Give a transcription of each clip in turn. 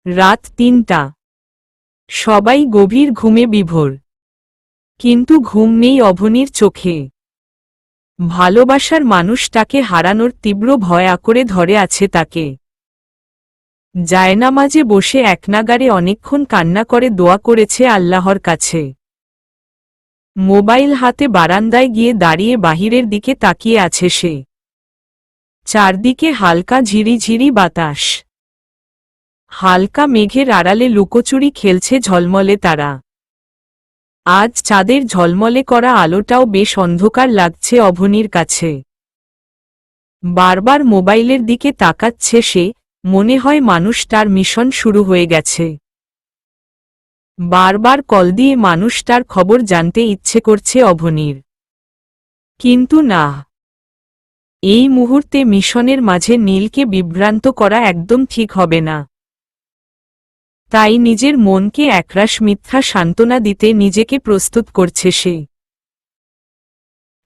রাত ৩টা। সবাই গভীর ঘুমে বিভোর, কিন্তু ঘুম নেই অভনীর চোখে। ভালোবাসার মানুষটাকে হারানোর তীব্র ভয় আঁকড়ে ধরে আছে তাকে। জায়নামাজে বসে একনাগাড়ে অনেকক্ষণ কান্না করে দোয়া করেছে আল্লাহর কাছে। মোবাইল হাতে বারান্দায় গিয়ে দাঁড়িয়ে বাহিরের দিকে তাকিয়ে আছে সে। চারদিকে হালকা ঝিরিঝিরি বাতাস, হালকা মেঘের আড়ালে লুকোচুরি খেলছে ঝলমলে তারা। আজ চাঁদের ঝলমলে করা আলোটাও বেশ অন্ধকার লাগছে অভনীর কাছে। বারবার মোবাইলের দিকে তাকাচ্ছে সে, মনে হয় মানুষটার মিশন শুরু হয়ে গেছে। বারবার কল দিয়ে মানুষটার খবর জানতে ইচ্ছে করছে অভনীর, কিন্তু না। এই মুহূর্তে মিশনের মাঝে নীলকে বিভ্রান্ত করা একদম ঠিক হবে না। তাই নিজের মনকে একরাশ মিথ্যা সান্ত্বনা দিতে নিজেকে প্রস্তুত করছে সে।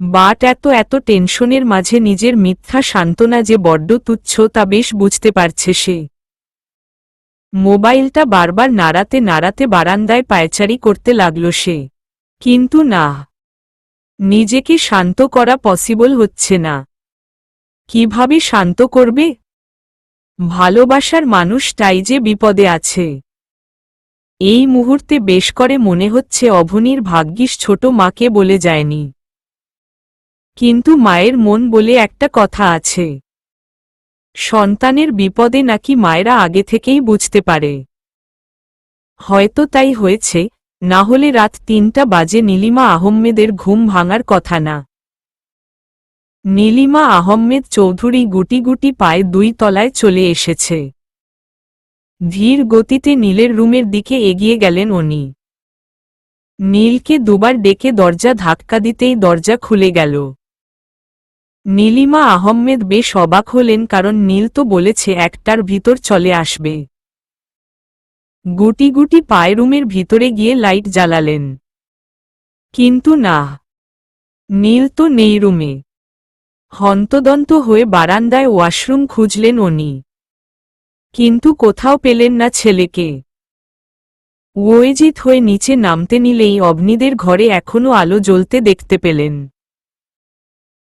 বাট এত টেনশনের মাঝে নিজের মিথ্যা সান্ত্বনা যে বড্ড তুচ্ছ তা বেশ বুঝতে পারছে সে। মোবাইলটা বারবার নাড়াতে নাড়াতে বারান্দায় পায়চারি করতে লাগল সে, কিন্তু না, নিজেকে শান্ত করা পসিবল হচ্ছে না। কিভাবে শান্ত করবে? ভালোবাসার মানুষটাই যে বিপদে আছে। এই মুহূর্তে বেশ করে মনে হচ্ছে অভনীর ভাগ্যিস ছোট মাকে বলে যায়নি। কিন্তু মায়ের মন বলে একটা কথা আছে, সন্তানের বিপদে নাকি মায়েরা আগে থেকেই বুঝতে পারে। হয়তো তাই হয়েছে, না হলে রাত ৩টা বাজে নীলিমা আহমেদের ঘুম ভাঙার কথা না। নীলিমা আহমেদ চৌধুরী গুটি গুটি পায়ে ২ তলায় চলে এসেছে। ধীর গতিতে নীলের রুমের দিকে এগিয়ে গেলেন উনি। নীলকে দুবার ডেকে দরজা ধাক্কা দিতেই দরজা খুলে গেল। নীলিমা আহমেদ বেশ অবাক হলেন, কারণ নীল তো বলেছে ১টার ভিতর চলে আসবে। গুটি গুটি পায়ে রুমের ভিতরে গিয়ে লাইট জ্বালালেন, কিন্তু না, নীল তো নেই রুমে। হন্তদন্ত হয়ে বারান্দায় ওয়াশরুম খুঁজলেন উনি, কিন্তু কোথাও পেলেন না ছেলেকে। ওয়েজিত হয়ে নিচে নামতে নিলেই অবনীদের ঘরে এখনো আলো জ্বলতে দেখতে পেলেন।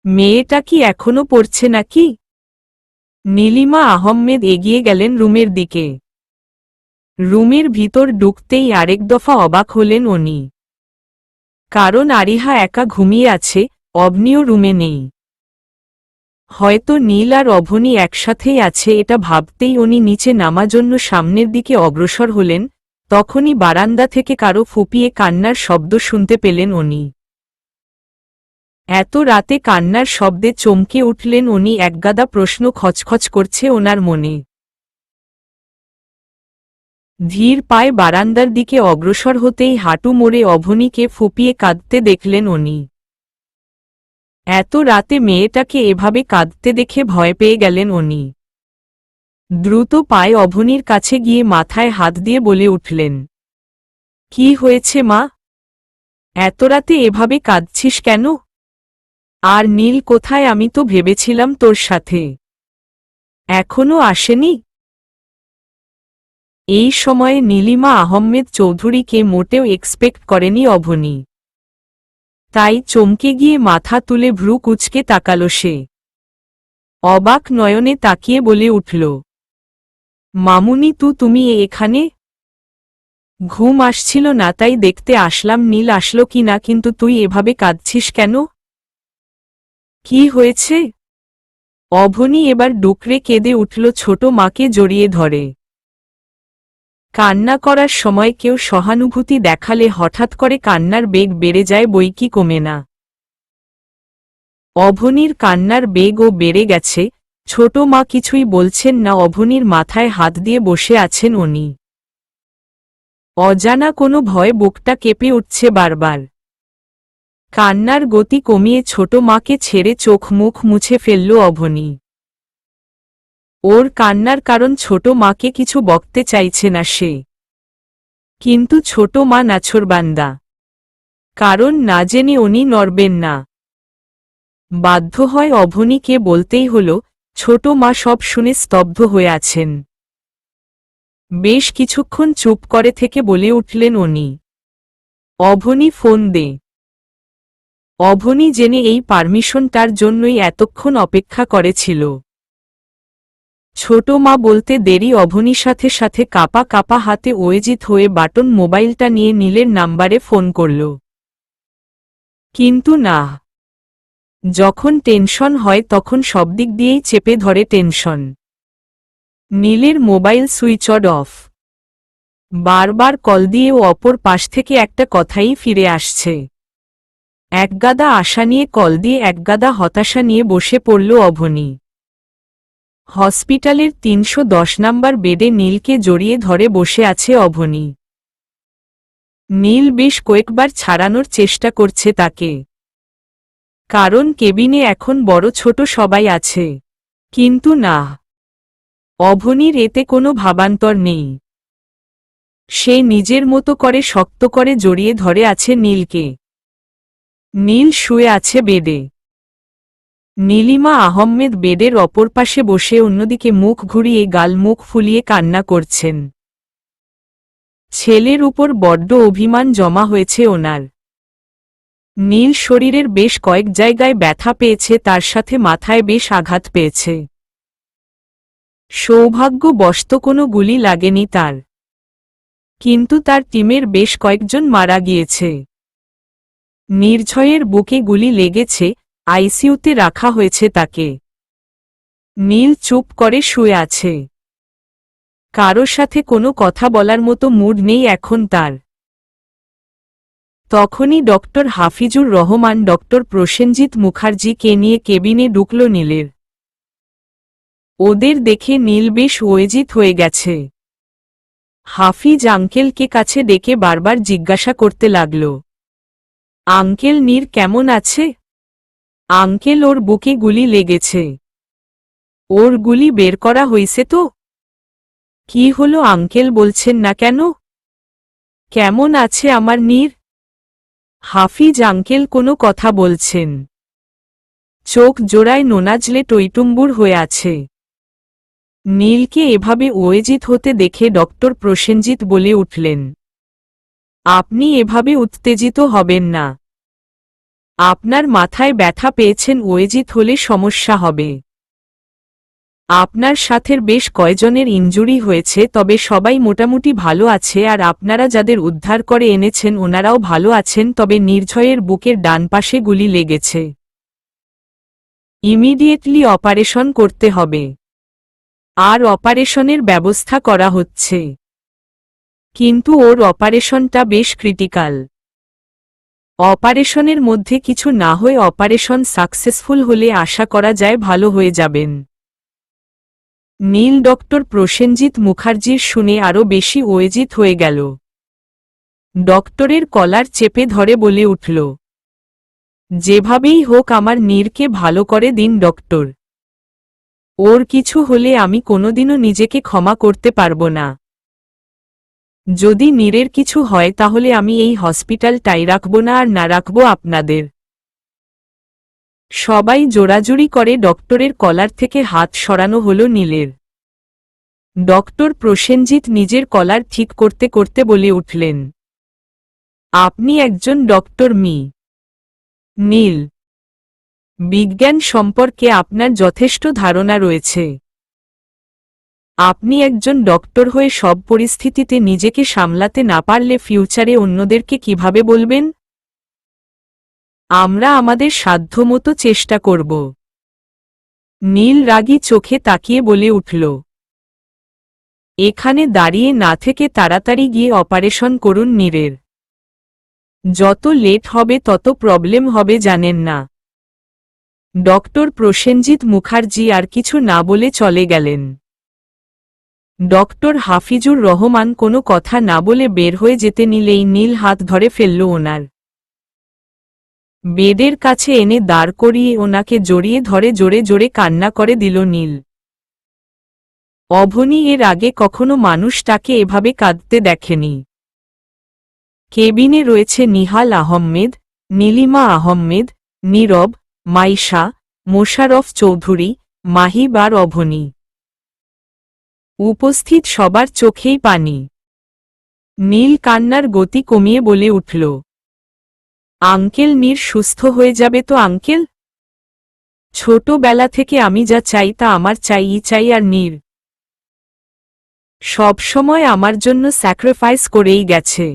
মেয়েটা কি এখনো পড়ছে নাকি? নীলিমা আহমেদ এগিয়ে গেলেন রুমের দিকে। রুমের ভিতর ঢুকতেই আরেক দফা অবাক হলেন উনি, কারণ আরিহা একা ঘুমিয়ে আছে, অবনীও রুমে নেই। হয়তো নীল আর অভনী একসাথেই আছে এটা ভাবতেই উনি নিচে নামার জন্য সামনের দিকে অগ্রসর হলেন। তখনই বারান্দা থেকে কারো ফুপিয়ে কান্নার শব্দ শুনতে পেলেন উনি। এত রাতে কান্নার শব্দে চমকে উঠলেন উনি। একগাদা প্রশ্ন খচখচ করছে ওনার মনে। ধীর পায়ে বারান্দার দিকে অগ্রসর হতেই হাঁটু মোড়ে অভনীকে ফুপিয়ে কাঁদতে দেখলেন উনি। এত রাতে মেয়েটাকে এভাবে কাঁদতে দেখে ভয় পেয়ে গেলেন উনি। দ্রুত পায়ে অভনীর কাছে গিয়ে মাথায় হাত দিয়ে বলে উঠলেন, কি হয়েছে মা? এত রাতে এভাবে কাঁদছিস কেন? আর নীল কোথায়? আমি তো ভেবেছিলাম তোর সাথে। এখনো আসেনি? এই সময়ে নীলিমা আহমেদ চৌধুরীকে মোটেও এক্সপেক্ট করেনি অভনী। তাই চমকে গিয়ে মাথা তুলে ভ্রু কুঁচকে তাকালো সে। অবাক নয়নে তাকিয়ে বলে উঠল, মামুনি তুমি এখানে? ঘুম আসছিল না তাই দেখতে আসলাম নীল আসলো কি না, কিন্তু তুই এভাবে কাঁদছিস কেন? কি হয়েছে? অভনী এবার ডুকরে কেঁদে উঠল, ছোট মাকে জড়িয়ে ধরে। কান্না করার সময় কেউ সহানুভূতি দেখালে হঠাৎ করে কান্নার বেগ বেড়ে যায়, বই কি কমে না। অভনীর কান্নার বেগও বেড়ে গেছে। ছোট মা কিছুই বলছেন না, অভনীর মাথায় হাত দিয়ে বসে আছেন উনি। অজানা কোনো ভয়ে বুকটা কেঁপে উঠছে বারবার। কান্নার গতি কমিয়ে ছোট মাকে ছেড়ে চোখ মুখ মুছে ফেলল অভনী। ওর কান্নার কারণ ছোট মাকে কিছু বকতে চাইছে না সে, কিন্তু ছোট মা নাছোড়বান্দা, কারণ না জেনে উনি নড়বেন না। বাধ্য হয় অভনীকে বলতেই হল। ছোট মা সব শুনে স্তব্ধ হয়ে আছেন। বেশ কিছুক্ষণ চুপ করে থেকে বলে উঠলেন উনি, অভনি ফোন দে। অভনি জেনে এই পারমিশনটার জন্যই এতক্ষণ অপেক্ষা করেছিল। ছোট মা বলতে দেরি অভনি সাথে সাথে কাপা কাপা হাতে ওয়েজিত হয়ে বাটন মোবাইলটা নিয়ে নীলের নাম্বারে ফোন করল। কিন্তু না, যখন টেনশন হয় তখন সব দিক দিয়েই চেপে ধরে টেনশন। নীলের মোবাইল সুইচ অফ। বারবার কল দিয়েও অপর পাশ থেকে একটা কথাই ফিরে আসছে। একগাদা আশা নিয়ে কল দিয়ে একগাদা হতাশা নিয়ে বসে পড়ল অভনি। হসপিটালের ৩১০ নম্বর বেডে নীলকে জড়িয়ে ধরে বসে আছে অভনি। নীল বেশ কয়েকবার ছাড়ানোর চেষ্টা করছে তাকে, কারণ কেবিনে এখন বড় ছোট সবাই আছে। কিন্তু না, অভনির এতে কোনো ভাবান্তর নেই। সে নিজের মতো করে শক্ত করে জড়িয়ে ধরে আছে নীলকে। নীল শুয়ে আছে বেডে। নীলিমা আহমেদ বেডের অপর পাশে বসে অন্যদিকে মুখ ঘুরিয়ে গাল মুখ ফুলিয়ে কান্না করছেন। ছেলের উপর বড্ড অভিমান জমা হয়েছে ওনার। নীল শরীরের বেশ কয়েক জায়গায় ব্যথা পেয়েছে, তার সাথে মাথায় বেশ আঘাত পেয়েছে। সৌভাগ্যবশত কোনো গুলি লাগেনি তার, কিন্তু তার টিমের বেশ কয়েকজন মারা গিয়েছে। নির্ঝয়ের বুকে গুলি লেগেছে, আইসিইউতে রাখা হয়েছে তাকে। নীল চুপ করে শুয়ে আছে। কারো সাথে কোনো কথা বলার মতো মুড নেই এখন তার। তখনই ডক্টর হাফিজুর রহমান ডক্টর প্রসেনজিৎ মুখার্জিকে নিয়ে কেবিনে ঢুকল নীলের। ওদের দেখে নীল বেশ ওয়েজিত হয়ে গেছে। হাফিজ আঙ্কেলকে কাছে ডেকে বারবার জিজ্ঞাসা করতে লাগল, আঙ্কেল নীর কেমন আছে? আঙ্কেল ওর বুকে গুলি লেগেছে। ওর গুলি বের করা হইছে তো? কি হলো আঙ্কেল বলছেন না কেন? কেমন আছে আমার নীর? হাফিজ আঙ্কেল কোনো কথা বলছেন। চোখ জোড়ায় নোনাজলে টইটুম্বুর হয়ে আছে। নীলকে এভাবে ওয়েজিত হতে দেখে ডক্টর প্রসেনজিৎ বলে উঠলেন, আপনি এভাবে উত্তেজিত হবেন না। আপনার মাথায় ব্যথা পেয়েছেন, ওয়েজিত হলে সমস্যা হবে। আপনার সাথের বেশ কয়জনের ইনজুরি হয়েছে, তবে সবাই মোটামুটি ভালো আছে, আর আপনারা যাদের উদ্ধার করে এনেছেন ওনারাও ভালো আছেন, তবে নির্ঝয়ের বুকের ডান পাশে গুলি লেগেছে। ইমিডিয়েটলি অপারেশন করতে হবে। আর অপারেশনের ব্যবস্থা করা হচ্ছে। কিন্তু ওর অপারেশনটা বেশ ক্রিটিক্যাল। অপারেশনের মধ্যে কিছু না হয়ে অপারেশন সাকসেসফুল হলে আশা করা যায় ভালো হয়ে যাবেন। নীল ডক্টর প্রসেনজিৎ মুখার্জির শুনে আরও বেশি ওয়েজিত হয়ে গেল। ডক্টরের কলার চেপে ধরে বলে উঠল, যেভাবেই হোক আমার নীরকে ভালো করে দিন ডক্টর। ওর কিছু হলে আমি কোনোদিনও নিজেকে ক্ষমা করতে পারব না। যদি নীরের কিছু হয় তাহলে আমি এই হসপিটালটাই রাখব না, আর না রাখব আপনাদের। সবাই জোরাজুরি করে ডক্টরের কলার থেকে হাত সরানো হলো নীলের। ডক্টর প্রসেনজিৎ নিজের কলার ঠিক করতে করতে বলে উঠলেন, আপনি একজন ডক্টর নীল। বিজ্ঞান সম্পর্কে আপনার যথেষ্ট ধারণা রয়েছে। আপনি একজন ডক্টর হয়ে সব পরিস্থিতিতে নিজেকে সামলাতে না পারলে ফিউচারে অন্যদেরকে কিভাবে বলবেন? আমরা আমাদের সাধ্যমতো চেষ্টা করব। নীল রাগী চোখে তাকিয়ে বলে উঠল, এখানে দাঁড়িয়ে না থেকে তাড়াতাড়ি গিয়ে অপারেশন করুন নীরের। যত লেট হবে তত প্রবলেম হবে জানেন না। ডক্টর প্রসেনজিৎ মুখার্জি আর কিছু না বলে চলে গেলেন। ডক্টর হাফিজুর রহমান কোনো কথা না বলে বের হয়ে যেতে নিলেই নীল হাত ধরে ফেলল ওনার। বেডের কাছে এনে দাঁড় করিয়ে ওনাকে জড়িয়ে ধরে জোরে জোরে কান্না করে দিল নীল। অভনি এর আগে কখনো মানুষটাকে এভাবে কাঁদতে দেখেনি। কেবিনে রয়েছে নিহাল আহমেদ, নীলিমা আহমেদ, নীরব, মাইশা, মোশারফ চৌধুরী, মাহিব আর অভনি। উপস্থিত সবার চোখেই পানি। নীল কান্নার গতি কমিয়ে বলে উঠল, আঙ্কেল, নীর সুস্থ হয়ে যাবে তো আঙ্কেল? ছোটবেলা থেকে আমি যা চাই তা আমার চাই আর নীর সব সময় আমার জন্য স্যাক্রিফাইস করেই গেছে।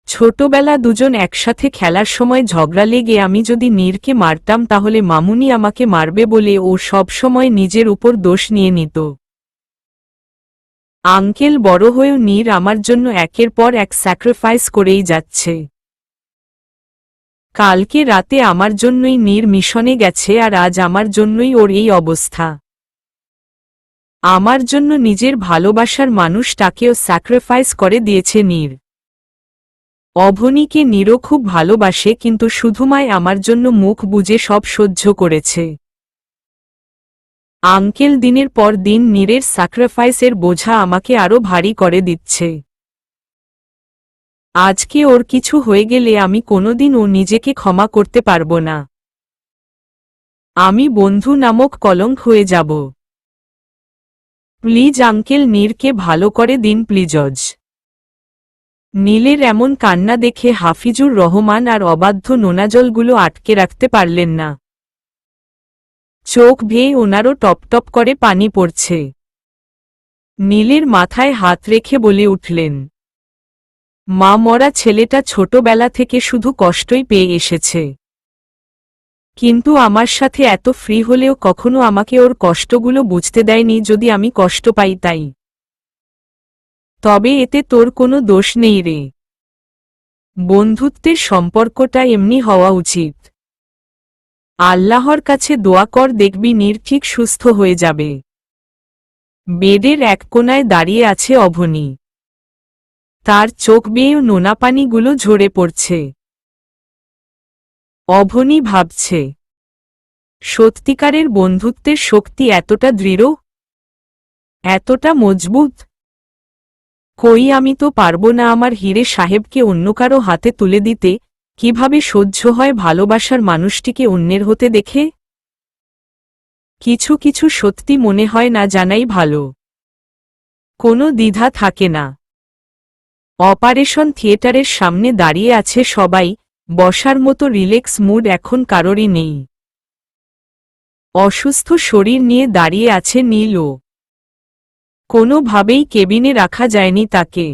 ছোটবেলা দুজন একসাথে খেলার সময় ঝগড়া লেগে আমি যদি নীরকে মারতাম তাহলে মামুনি আমাকে মারবে বলে ও সব সময় নিজের উপর দোষ নিয়ে নিত। আঙ্কেল, বড় হয়েও নীর আমার জন্য একের পর এক স্যাক্রিফাইস করেই যাচ্ছে। কালকে রাতে আমার জন্যই নীর মিশনে গেছে আর আজ আমার জন্যই ওর এই অবস্থা। আমার জন্য নিজের ভালোবাসার মানুষটাকেও স্যাক্রিফাইস করে দিয়েছে নীর। অভনীকে নীরও খুব ভালোবাসে, কিন্তু শুধুমায় আমার জন্য মুখ বুজে সব সহ্য করেছে। আঙ্কেল, দিনের পর দিন নীরের স্যাক্রিফাইসের বোঝা আমাকে আরো ভারী করে দিচ্ছে। আজকে ওর কিছু হয়ে গেলে আমি কোনোদিন ও নিজেকে ক্ষমা করতে পারব না। আমি বন্ধু নামক কলঙ্ক হয়ে যাব। প্লিজ আঙ্কেল, নীরকে ভালো করে দিন প্লিজজ। নীলের এমন কান্না দেখে হাফিজুর রহমান আর অবাধ্য নোনাজলগুলো আটকে রাখতে পারলেন না। চোখ ভেয়ে ওনারও টপটপ করে পানি পড়ছে। নীলের মাথায় হাত রেখে বলে উঠলেন, মা মরা ছেলেটা ছোটবেলা থেকে শুধু কষ্টই পেয়ে এসেছে, কিন্তু আমার সাথে এত ফ্রি হলেও কখনো আমাকে ওর কষ্টগুলো বুঝতে দেয়নি। যদি আমি কষ্ট পাই তাই, তবে এতে তোর কোনো দোষ নেই রে। বন্ধুত্বের সম্পর্কটা এমনি হওয়া উচিত। আল্লাহর কাছে দোয়া কর, দেখবি নীর ঠিক সুস্থ হয়ে যাবে। বেডের এক কোনায় দাঁড়িয়ে আছে অভনী। তার চোখ বেয়ে নোনাপানিগুলো ঝরে পড়ছে। অভনী ভাবছে, সত্যিকারের বন্ধুত্বের শক্তি এতটা দৃঢ়, এতটা মজবুত। কই, আমি তো পারবো না আমার হিরে সাহেবকে অন্য কারো হাতে তুলে দিতে। কিভাবে সহ্য হয় ভালোবাসার মানুষটিকে অন্যের হতে দেখে? কিছু কিছু সত্যি মনে হয় না জানাই ভালো। কোনো দ্বিধা থাকে না। অপারেশন থিয়েটারের সামনে দাঁড়িয়ে আছে সবাই, বসার মতো রিল্যাক্স মুড এখন কারোরই নেই। অসুস্থ শরীর নিয়ে দাঁড়িয়ে আছে নীলও। কোনোভাবেই কেবিনে রাখা যায়নি তাকে।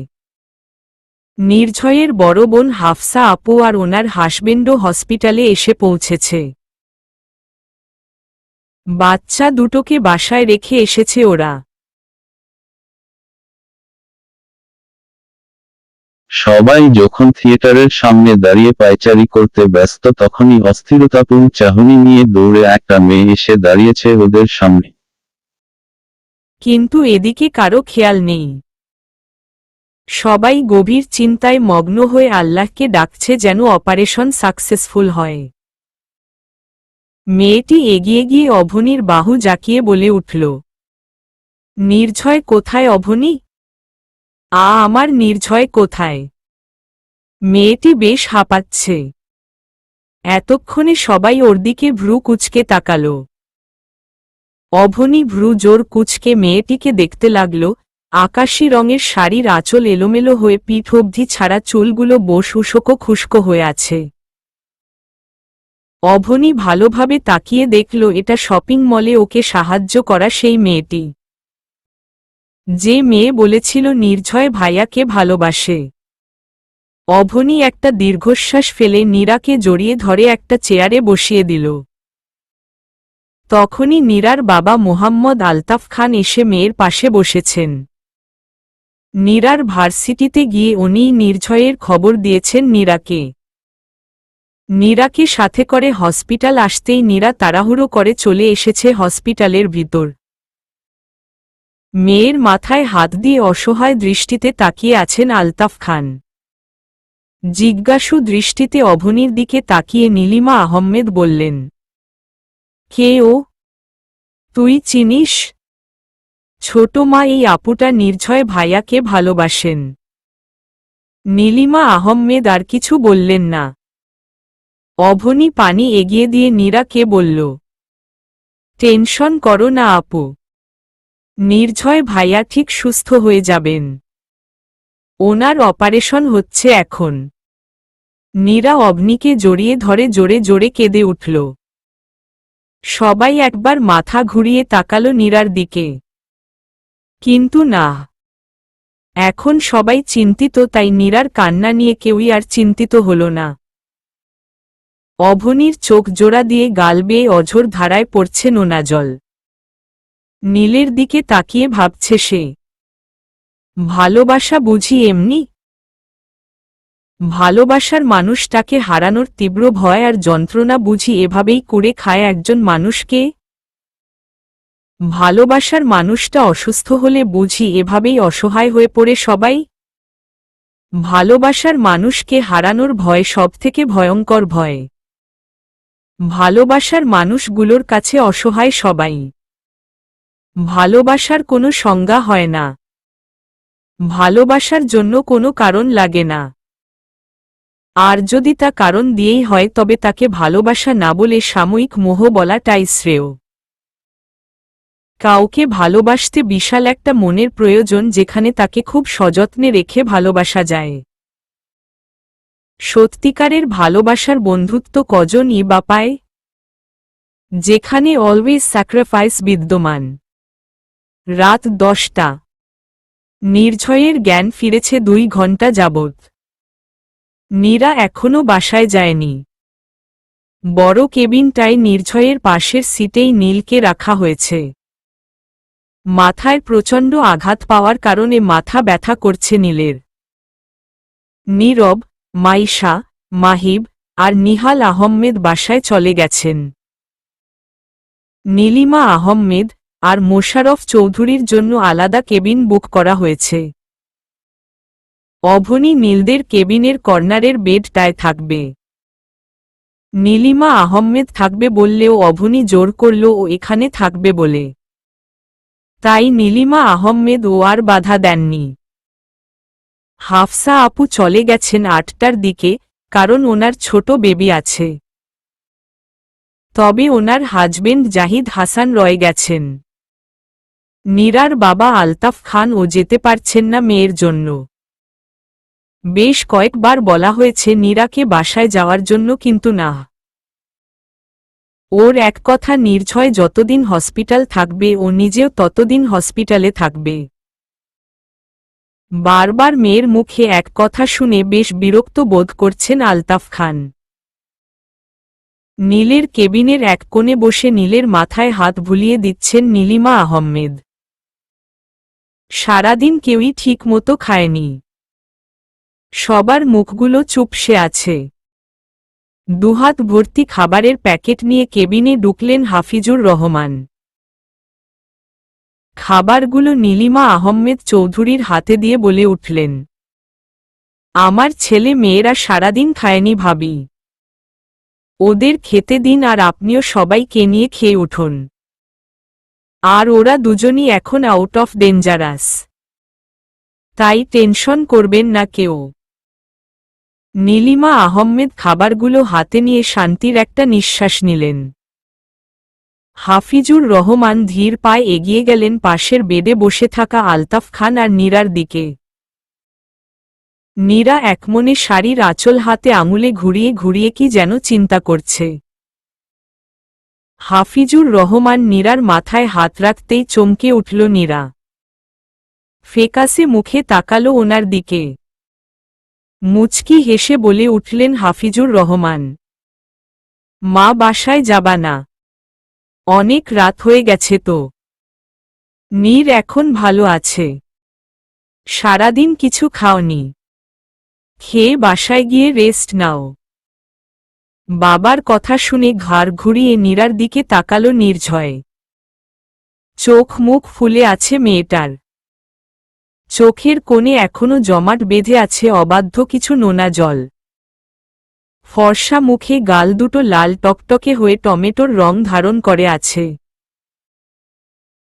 নির্ঝয়ের বড় বোন হাফসা আপু আর ওনার হাসবেন্ডও হসপিটালে এসে পৌঁছেছে। বাচ্চা দুটোকে বাসায় রেখে এসেছে ওরা। সবাই যখন থিয়েটারের সামনে দাঁড়িয়ে পায়চারি করতে ব্যস্ত তখনই অস্থিরতাপূর্ণ চাহনি নিয়ে দৌড়ে একটা মেয়ে এসে দাঁড়িয়েছে ওদের সামনে। কিন্তু এদিকে কারো খেয়াল নেই। সবাই গভীর চিন্তায় মগ্ন হয়ে আল্লাহকে ডাকছে যেন অপারেশন সাকসেসফুল হয়। মেয়েটি এগিয়ে গিয়ে অভনীর বাহু জাকিয়ে বলে উঠল, নির্ঝয় কোথায় অভনী? আমার নির্ঝয় কোথায়? মেয়েটি বেশ হাঁপাচ্ছে। এতক্ষণে সবাই ওর দিকে ভ্রু কুঁচকে তাকাল। অভনী ভ্রু জোর কুঁচকে মেয়েটিকে দেখতে লাগল। আকাশী রঙের শাড়ির আঁচল এলোমেলো হয়ে পিঠ অবধি ছাড়া চুলগুলো বোস উস্কো খুস্কো হয়ে আছে। অভনী ভালোভাবে তাকিয়ে দেখল এটা শপিং মলে ওকে সাহায্য করা সেই মেয়েটি, যে মেয়ে বলেছিল নির্ঝয় ভাইয়াকে ভালোবাসে। অভনী একটা দীর্ঘশ্বাস ফেলে নীরাকে জড়িয়ে ধরে একটা চেয়ারে বসিয়ে দিল। তখনই নীরার বাবা মোহাম্মদ আলতাফ খান এসে মেয়ের পাশে বসেছেন। নীরার ভার্সিটিতে গিয়ে উনিই নির্ঝয়ের খবর দিয়েছেন নীরাকে। নীরাকে সাথে করে হসপিটাল আসতেই নীরা তাড়াহুড়ো করে চলে এসেছে হসপিটালের ভিতর। মেয়ের মাথায় হাত দিয়ে অসহায় দৃষ্টিতে তাকিয়ে আছেন আলতাফ খান। জিজ্ঞাসু দৃষ্টিতে অভনীর দিকে তাকিয়ে নীলিমা আহমেদ বললেন, কে ও? তুই চিনিস? ছোট মা, এই আপুটা নির্ঝয় ভাইয়াকে ভালোবাসেন। নীলিমা আহমেদ আর কিছু বললেন না। অভনী পানি এগিয়ে দিয়ে নীরাকে বলল, টেনশন করো না আপু, নির্ঝয় ভাইয়া ঠিক সুস্থ হয়ে যাবেন। ওনার অপারেশন হচ্ছে এখন। নীরা অবনীকে জড়িয়ে ধরে জোরে জোরে কেঁদে উঠল। সবাই একবার মাথা ঘুরিয়ে তাকালো নীরার দিকে। কিন্তু না, এখন সবাই চিন্তিত, তাই নীরার কান্না নিয়ে কেউই আর চিন্তিত হল না। অভনীর চোখ জোড়া দিয়ে গাল বেয়ে অঝোর ধারায় পড়ছে নোনা জল। নীলের দিকে তাকিয়ে ভাবছে সে, ভালোবাসা বুঝি এমনি? ভালোবাসার মানুষটাকে হারানোর তীব্র ভয় আর যন্ত্রণা বুঝি এভাবেই কুড়ে খায় একজন মানুষকে? ভালোবাসার মানুষটা অসুস্থ হলে বুঝি এভাবেই অসহায় হয়ে পড়ে সবাই? ভালোবাসার মানুষকে হারানোর ভয় সবথেকে ভয়ঙ্কর ভয়। ভালোবাসার মানুষগুলোর কাছে অসহায় সবাই। ভালোবাসার কোনো সংজ্ঞা হয় না। ভালোবাসার জন্য কোনো কারণ লাগে না। আর যদি তা কারণ দিয়েই হয় তবে তাকে ভালোবাসা না বলে সাময়িক মোহ বলাটাই শ্রেয়। কাউকে ভালোবাসতে বিশাল একটা মনের প্রয়োজন, যেখানে তাকে খুব সযত্নে রেখে ভালোবাসা যায়। সত্যিকারের ভালোবাসার বন্ধুত্ব কজনই বা পায়? যেখানে অলওয়েজ স্যাক্রিফাইস বিদ্যমান। রাত 10টা। নির্ঝয়ের জ্ঞান ফিরেছে 2 ঘন্টা যাবৎ। নীরা এখনো বাসায় যায়নি। বড় কেবিনটায় নির্ঝয়ের পাশের সিটেই নীলকে রাখা হয়েছে। মাথায় প্রচণ্ড আঘাত পাওয়ার কারণে মাথা ব্যথা করছে নীলের। নীরব, মাইশা, মাহিব আর নিহাল আহমেদ বাসায় চলে গেছেন। নীলিমা আহমেদ আর মোশাররফ চৌধুরীর জন্য আলাদা কেবিন বুক করা হয়েছে। অভনী নীলদের কেবিনের কর্নারের বেডটায় থাকবে। নীলিমা আহমেদ থাকবে বললেও অভনী জোর করল ও এখানে থাকবে বলে। তাই নীলিমা আহমেদ ও আর বাধা দেননি। হাফসা আপু চলে গেছেন 8টার দিকে, কারণ ওনার ছোট বেবি আছে। তবে ওনার হাজবেন্ড জাহিদ হাসান রয়ে গেছেন। নীরার বাবা আলতাফ খান ও যেতে পারছেন না মেয়ের জন্য। বেশ কয়েকবার বলা হয়েছে নীরাকে বাসায় যাওয়ার জন্য, কিন্তু না। ওর এক কথা, নির্ঝয় যতদিন হসপিটাল থাকবে ও নিজেও ততদিন হসপিটালে থাকবে। বারবার মেয়ের মুখে এক কথা শুনে বেশ বিরক্ত বোধ করছেন আলতাফ খান। নীলের কেবিনের এক কোণে বসে নীলের মাথায় হাত বুলিয়ে দিচ্ছেন নীলিমা আহমেদ। সারাদিন কেউই ঠিক মতো খায়নি। সবার মুখগুলো চুপসে আছে। দুহাত ভর্তি খাবারের প্যাকেট নিয়ে কেবিনে ঢুকলেন হাফিজুর রহমান। খাবারগুলো নীলিমা আহমেদ চৌধুরীর হাতে দিয়ে বলে উঠলেন, আমার ছেলে মেয়েরা সারাদিন খায়নি ভাবি। ওদের খেতে দিন আর আপনিও সবাইকে নিয়ে খেয়ে উঠুন। আর ওরা দুজনই এখন আউট অফ ডেঞ্জারাস, তাই টেনশন করবেন না কেউ। নীলিমা আহমেদ খাবারগুলো হাতে নিয়ে শান্তির একটা নিঃশ্বাস নিলেন। হাফিজুর রহমান ধীর পায়ে এগিয়ে গেলেন পাশের বেডে বসে থাকা আলতাফ খান আর নীরার দিকে। নীরা একমনে শাড়ির আঁচল হাতে আঙুলে ঘুরিয়ে ঘুরিয়ে কি যেন চিন্তা করছে। হাফিজুর রহমান নীরার মাথায় হাত রাখতেই চমকে উঠল নীরা। ফেকাসে মুখে তাকালো ওনার দিকে। মুচকি হেসে বলে উঠলেন হাফিজুর রহমান, মা বাসায় যাবা না? অনেক রাত হয়ে গেছে তো। নীর এখন ভালো আছে। সারাদিন কিছু খাওনি, খেয়ে বাসায় গিয়ে রেস্ট নাও। বাবার কথা শুনে ঘাড় ঘুরিয়ে নীরার দিকে তাকালো নির্ঝয়। চোখ মুখ ফুলে আছে মেয়েটার। চোখের কোণে এখনো জমাট বেঁধে আছে অবাধ্য কিছু নোনা জল। ফর্সা মুখে গাল দুটো লাল টকটকে হয়ে টমেটোর রং ধারণ করে আছে।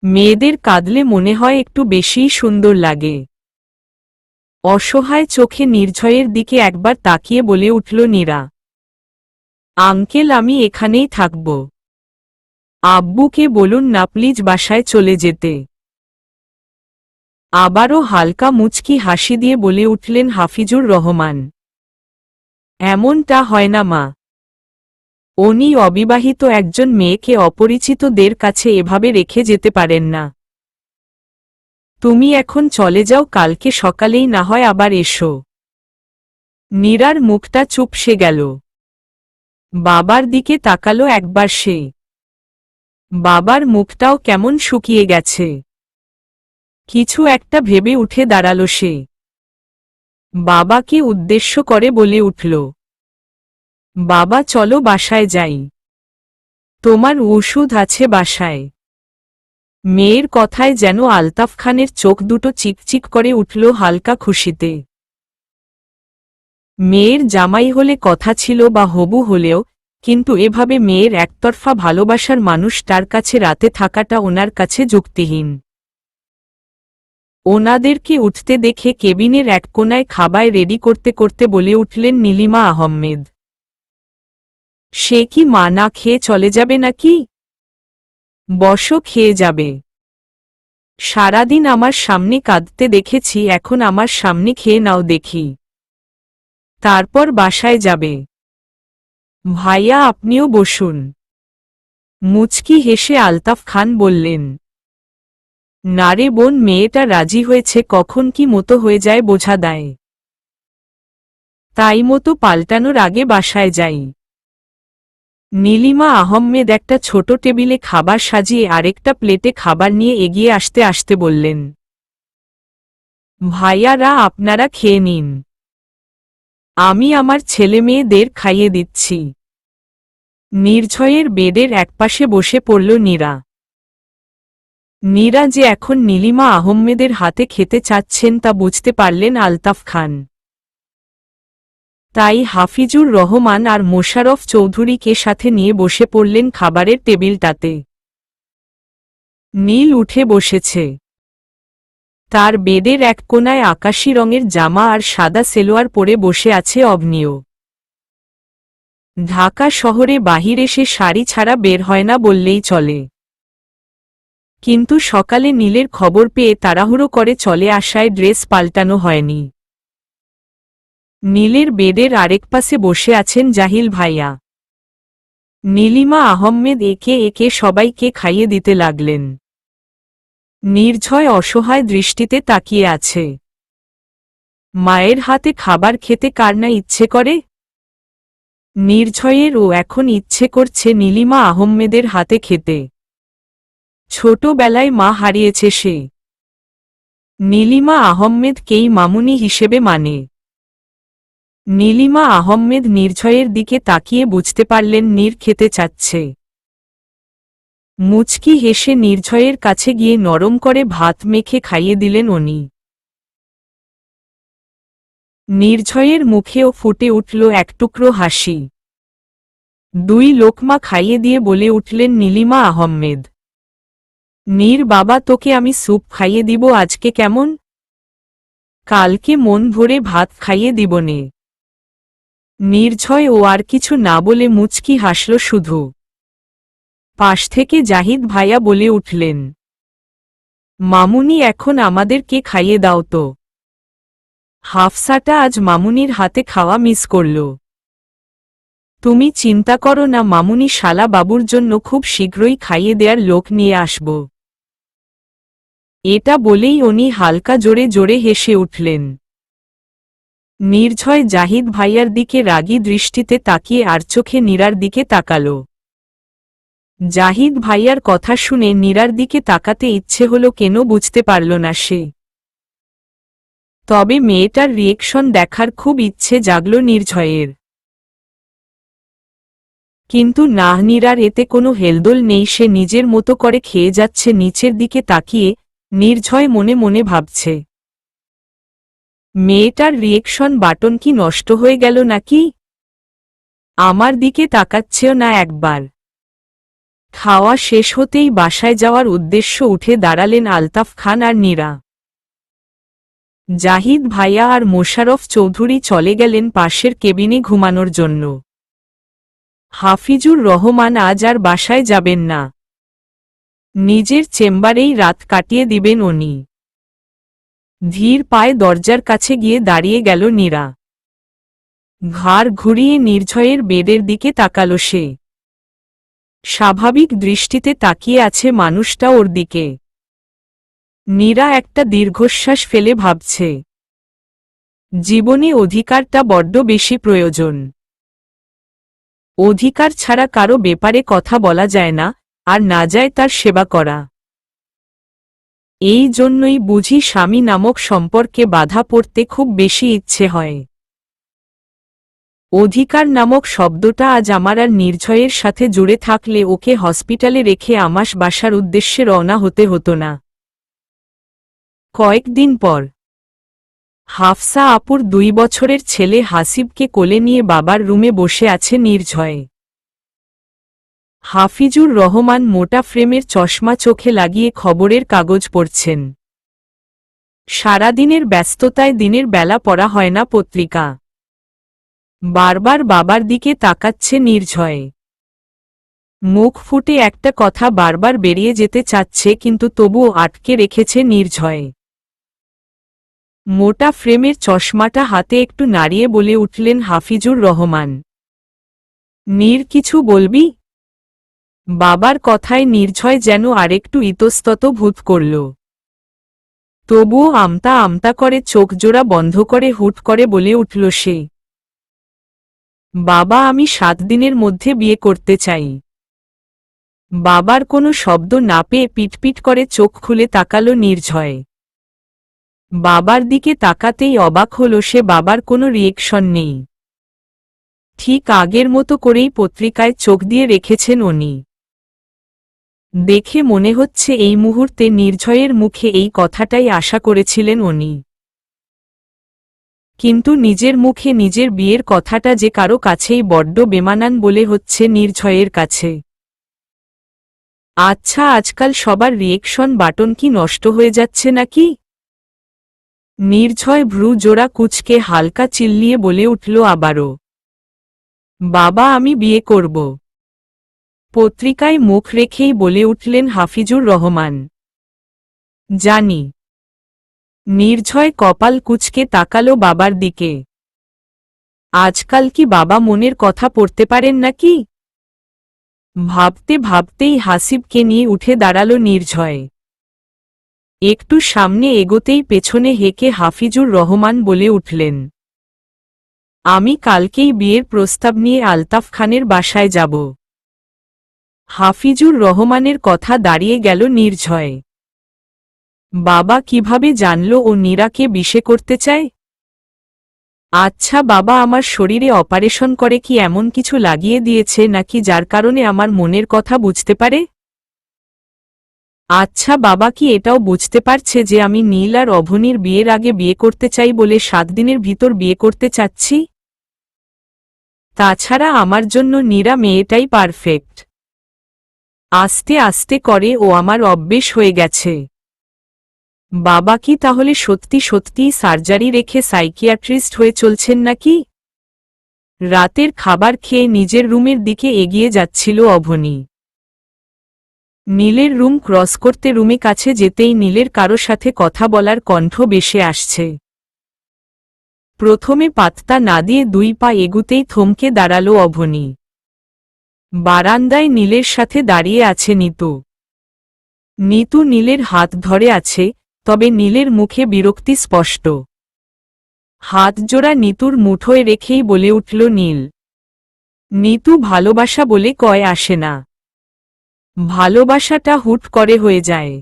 মেয়েদের কাঁদলে মনে হয় একটু বেশিই সুন্দর লাগে। অসহায় চোখে নির্ঝয়ের দিকে একবার তাকিয়ে বলে উঠল নীরা, আঙ্কেল আমি এখানেই থাকব। আব্বুকে বলুন না প্লিজ বাসায় চলে যেতে। আবারও হালকা মুচকি হাসি দিয়ে বলে উঠলেন হাফিজুর রহমান। এমনটা হয় না মা। উনি অবিবাহিত একজন মেয়েকে অপরিচিতদের কাছে এভাবে রেখে যেতে পারেন না। তুমি এখন চলে যাও, কালকে সকালেই না হয় আবার এসো। নীরার মুখটা চুপসে গেল। বাবার দিকে তাকালো একবার সে। বাবার মুখটাও কেমন শুকিয়ে গেছে। কিছু একটা ভেবে উঠে দাঁড়ালো সে। বাবাকে উদ্দেশ্য করে বলে উঠল, বাবা চলো বাসায় যাই। তোমার ওষুধ আছে বাসায়। মেয়ের কথায় যেন আলতাফ খানের চোখ দুটো চিকচিক করে উঠল হালকা খুশিতে। মেয়ের জামাই হলে কথা ছিল বা হবু হলেও, কিন্তু এভাবে মেয়ের একতরফা ভালোবাসার মানুষটার কাছে রাতে থাকাটা ওনার কাছে যুক্তিহীন। ওনাদেরকে উঠতে দেখে কেবিনের এক কোনায় খাবার রেডি করতে করতে বলে উঠলেন নীলিমা আহমেদ। সে কি মা না খেয়ে চলে যাবে নাকি? বসো, খেয়ে যাবে। সারাদিন আমার সামনে কাঁদতে দেখেছি, এখন আমার সামনে খেয়ে নাও দেখি, তারপর বাসায় যাবে। ভাইয়া আপনিও বসুন। মুচকি হেসে আলতাফ খান বললেন। নারে বোন, মেয়েটা রাজি হয়েছে, কখন কি মতো হয়ে যায় বোঝা দেয়। তাই মতো পাল্টানোর আগে বাসায় যাই। নীলিমা আহমেদ একটা ছোট টেবিলে খাবার সাজিয়ে আরেকটা প্লেটে খাবার নিয়ে এগিয়ে আসতে আসতে বললেন, ভাইয়ারা আপনারা খেয়ে নিন, আমি আমার ছেলে মেয়েদের খাইয়ে দিচ্ছি। নির্ঝয়ের বেডের একপাশে বসে পড়ল নীরা। নীরা যে এখন নীলিমা আহমেদের হাতে খেতে চাচ্ছেন তা বুঝতে পারলেন আলতাফ খান। তাই হাফিজুর রহমান আর মোশাররফ চৌধুরীকে সাথে নিয়ে বসে পড়লেন খাবারের টেবিলটাতে। নীল উঠে বসেছে। তার বেডের এক কোনায় আকাশী রঙের জামা আর সাদা সেলোয়ার পরে বসে আছে অবনীয়। ঢাকা শহরে বাহিরে সে শাড়ি ছাড়া বের হয় না বললেই চলে। কিন্তু সকালে নীলের খবর পেয়ে তাড়াহুড়ো করে চলে আসায় ড্রেস পাল্টানো হয়নি। নীলের বেডের আরেক পাশে বসে আছেন জাহিল ভাইয়া। নীলিমা আহমেদ একে একে সবাইকে খাইয়ে দিতে লাগলেন। নির্ঝয় অসহায় দৃষ্টিতে তাকিয়ে আছে। মায়ের হাতে খাবার খেতে কার না ইচ্ছে করে? নির্ঝয়ের ও এখন ইচ্ছে করছে নীলিমা আহমেদের হাতে খেতে। ছোটবেলায় মা হারিয়েছে সে। নীলিমা আহমেদকেই মামুনি হিসেবে মানে। নীলিমা আহমেদ নির্ঝয়ের দিকে তাকিয়ে বুঝতে পারলেন নীর খেতে চাচ্ছে। মুচকি হেসে নির্ঝয়ের কাছে গিয়ে নরম করে ভাত মেখে খাইয়ে দিলেন উনি। নির্ঝয়ের মুখেও ফুটে উঠল এক টুকরো হাসি। দুই লোকমা খাইয়ে দিয়ে বলে উঠলেন নীলিমা আহমেদ, নীর বাবা, তোকে আমি স্যুপ খাইয়ে দিব আজকে, কেমন? কালকে মন ভরে ভাত খাইয়ে দিবনে। নির্ঝয় ও আর কিছু না বলে মুচকি হাসল শুধু। পাশ থেকে জাহিদ ভাইয়া বলে উঠলেন, মামুনি এখন আমাদেরকে খাইয়ে দাও তো। হাফসাটা আজ মামুনির হাতে খাওয়া মিস করল। তুমি চিন্তা করো না, মামুনি শালা বাবুর জন্য খুব শীঘ্রই খাইয়ে দেয়ার লোক নিয়ে আসব। এটা বলেই উনি হালকা জোরে জোরে হেসে উঠলেন। নির্ঝয় জাহিদ ভাইয়ার দিকে রাগী দৃষ্টিতে তাকিয়ে আর চোখে নীরার দিকে তাকাল। জাহিদ ভাইয়ার কথা শুনে নীরার দিকে তাকাতে ইচ্ছে হলো কেন বুঝতে পারল না সে। তবে মেয়েটার রিয়েকশন দেখার খুব ইচ্ছে জাগল নির্ঝয়ের। কিন্তু না, নীরার এতে কোনো হেলদোল নেই, সে নিজের মতো করে খেয়ে যাচ্ছে নিচের দিকে তাকিয়ে। নির্ঝয় মনে মনে ভাবছে, মেয়েটার রিয়েকশন বাটন কি নষ্ট হয়ে গেল নাকি? আমার দিকে তাকাচ্ছেও না একবার। খাওয়া শেষ হতেই বাসায় যাওয়ার উদ্দেশ্য উঠে দাঁড়ালেন আলতাফ খান আর নীরা। জাহিদ ভাইয়া আর মোশাররফ চৌধুরী চলে গেলেন পাশের কেবিনে ঘুমানোর জন্য। হাফিজুর রহমান আজ আর বাসায় যাবেন না, নিজের চেম্বারেই রাত কাটিয়ে দিবেন উনি। ধীর পায়ে দরজার কাছে গিয়ে দাঁড়িয়ে গেল নীরা। ঘাড় ঘুরিয়ে নির্ঝয়ের বেডের দিকে তাকালো সে। স্বাভাবিক দৃষ্টিতে তাকিয়ে আছে মানুষটা ওর দিকে। নীরা একটা দীর্ঘশ্বাস ফেলে ভাবছে, জীবনে অধিকারটা বড্ড বেশি প্রয়োজন। অধিকার ছাড়া কারো ব্যাপারে কথা বলা যায় না, আর না যায় তার সেবা করা। এই জন্যই বুঝি স্বামী নামক সম্পর্কে বাধা পড়তে খুব বেশি ইচ্ছে হয়। অধিকার নামক শব্দটা আজ আমার আর নির্ঝয়ের সাথে জুড়ে থাকলে ওকে হসপিটালে রেখে আমাস বাসার উদ্দেশ্যে রওনা হতে হতো না। কয়েকদিন পর হাফসা আপুর 2 বছরের ছেলে হাসিবকে কোলে নিয়ে বাবার রুমে বসে আছে নির্ঝয়। হাফিজুর রহমান মোটা ফ্রেমের চশমা চোখে লাগিয়ে খবরের কাগজ পড়ছেন। সারাদিনের ব্যস্ততায় দিনের বেলা পড়া হয় না পত্রিকা। বারবার বাবার দিকে তাকাচ্ছে নির্ঝয়। মুখ ফুটে একটা কথা বারবার বেরিয়ে যেতে চাচ্ছে, কিন্তু তবুও আটকে রেখেছে নির্ঝয়। মোটা ফ্রেমের চশমাটা হাতে একটু নাড়িয়ে বলে উঠলেন হাফিজুর রহমান, কিছু বলবি? বাবার কথায় নির্ঝয় যেন আরেকটু ইতস্তত বোধ করল। তবুও আমতা আমতা করে চোখ জোড়া বন্ধ করে হুট করে বলে উঠল সে, বাবা, আমি 7 দিনের মধ্যে বিয়ে করতে চাই। বাবার কোনো শব্দ না পেয়ে পিটপিট করে চোখ খুলে তাকালো নির্ঝয়। বাবার দিকে তাকাতেই অবাক হল সে, বাবার কোনো রিয়েকশন নেই। ঠিক আগের মতো করেই পত্রিকায় চোখ দিয়ে রেখেছেন উনি। দেখে মনে হচ্ছে এই মুহূর্তে নির্ঝয়ের মুখে এই কথাটাই আশা করেছিলেন উনি। কিন্তু নিজের মুখে নিজের বিয়ের কথাটা যে কারো কাছেই বড্ড বেমানান বলে হচ্ছে নির্ঝয়ের কাছে। আচ্ছা, আজকাল সবার রিয়েকশন বাটন কি নষ্ট হয়ে যাচ্ছে নাকি? নির্ঝয় ভ্রু জোড়া কুঁচকে হালকা চিল্লিয়ে বলে উঠল আবারও, বাবা, আমি বিয়ে করব। পত্রিকায় মুখ রেখেই বলে উঠলেন হাফিজুর রহমান। জানি। নির্ঝয় কপাল কুঁচকে তাকালো বাবার দিকে। আজকাল কি বাবা মনের কথা পড়তে পারেন নাকি? ভাবতে ভাবতেই হাসিবকে নিয়ে উঠে দাঁড়ালো নির্ঝয়। একটু সামনে এগোতেই পেছনে হেঁকে হাফিজুর রহমান বলে উঠলেন, আমি কালকেই বিয়ের প্রস্তাব নিয়ে আলতাফ খানের বাসায় যাব। হাফিজুর রহমানের কথা দাঁড়িয়ে গেল নির্ঝয়। বাবা কিভাবে জানল ও নীরাকে বিয়ে করতে চায়? আচ্ছা বাবা, আমার শরীরে অপারেশন করে কি এমন কিছু লাগিয়ে দিয়েছে নাকি যার কারণে আমার মনের কথা বুঝতে পারে? আচ্ছা বাবা, কি এটাও বুঝতে পারছে যে আমি নীল আর অভনির বিয়ের আগে বিয়ে করতে চাই বলে 7 দিনের ভিতর বিয়ে করতে চাচ্ছি? তাছাড়া আমার জন্য নীরা মেয়েটাই পারফেক্ট। আস্তে আস্তে করে ও আমার অভ্যেস হয়ে গেছে। বাবা কি তাহলে সত্যি সত্যিই সার্জারি রেখে সাইকিয়াট্রিস্ট হয়ে চলছেন নাকি? রাতের খাবার খেয়ে নিজের রুমের দিকে এগিয়ে যাচ্ছিল অভনি। নীলের রুম ক্রস করতে রুমে কাছে যেতেই নীলের কারো সাথে কথা বলার কণ্ঠ ভেসে আসছে। প্রথমে পাত্তা না দিয়ে 2 পা এগুতেই থমকে দাঁড়ালো অভনি। বারান্দায় নীলের সাথে দাঁড়িয়ে আছে নিতু। নিতু নীলের হাত ধরে আছে, তবে নীলের মুখে বিরক্তি স্পষ্ট। হাত জোড়া নিতুর মুঠোয় রেখেই বলে উঠল নীল, নিতু, ভালোবাসা বলে কয় আসে না। ভালোবাসাটা হুট করে হয়ে যায়।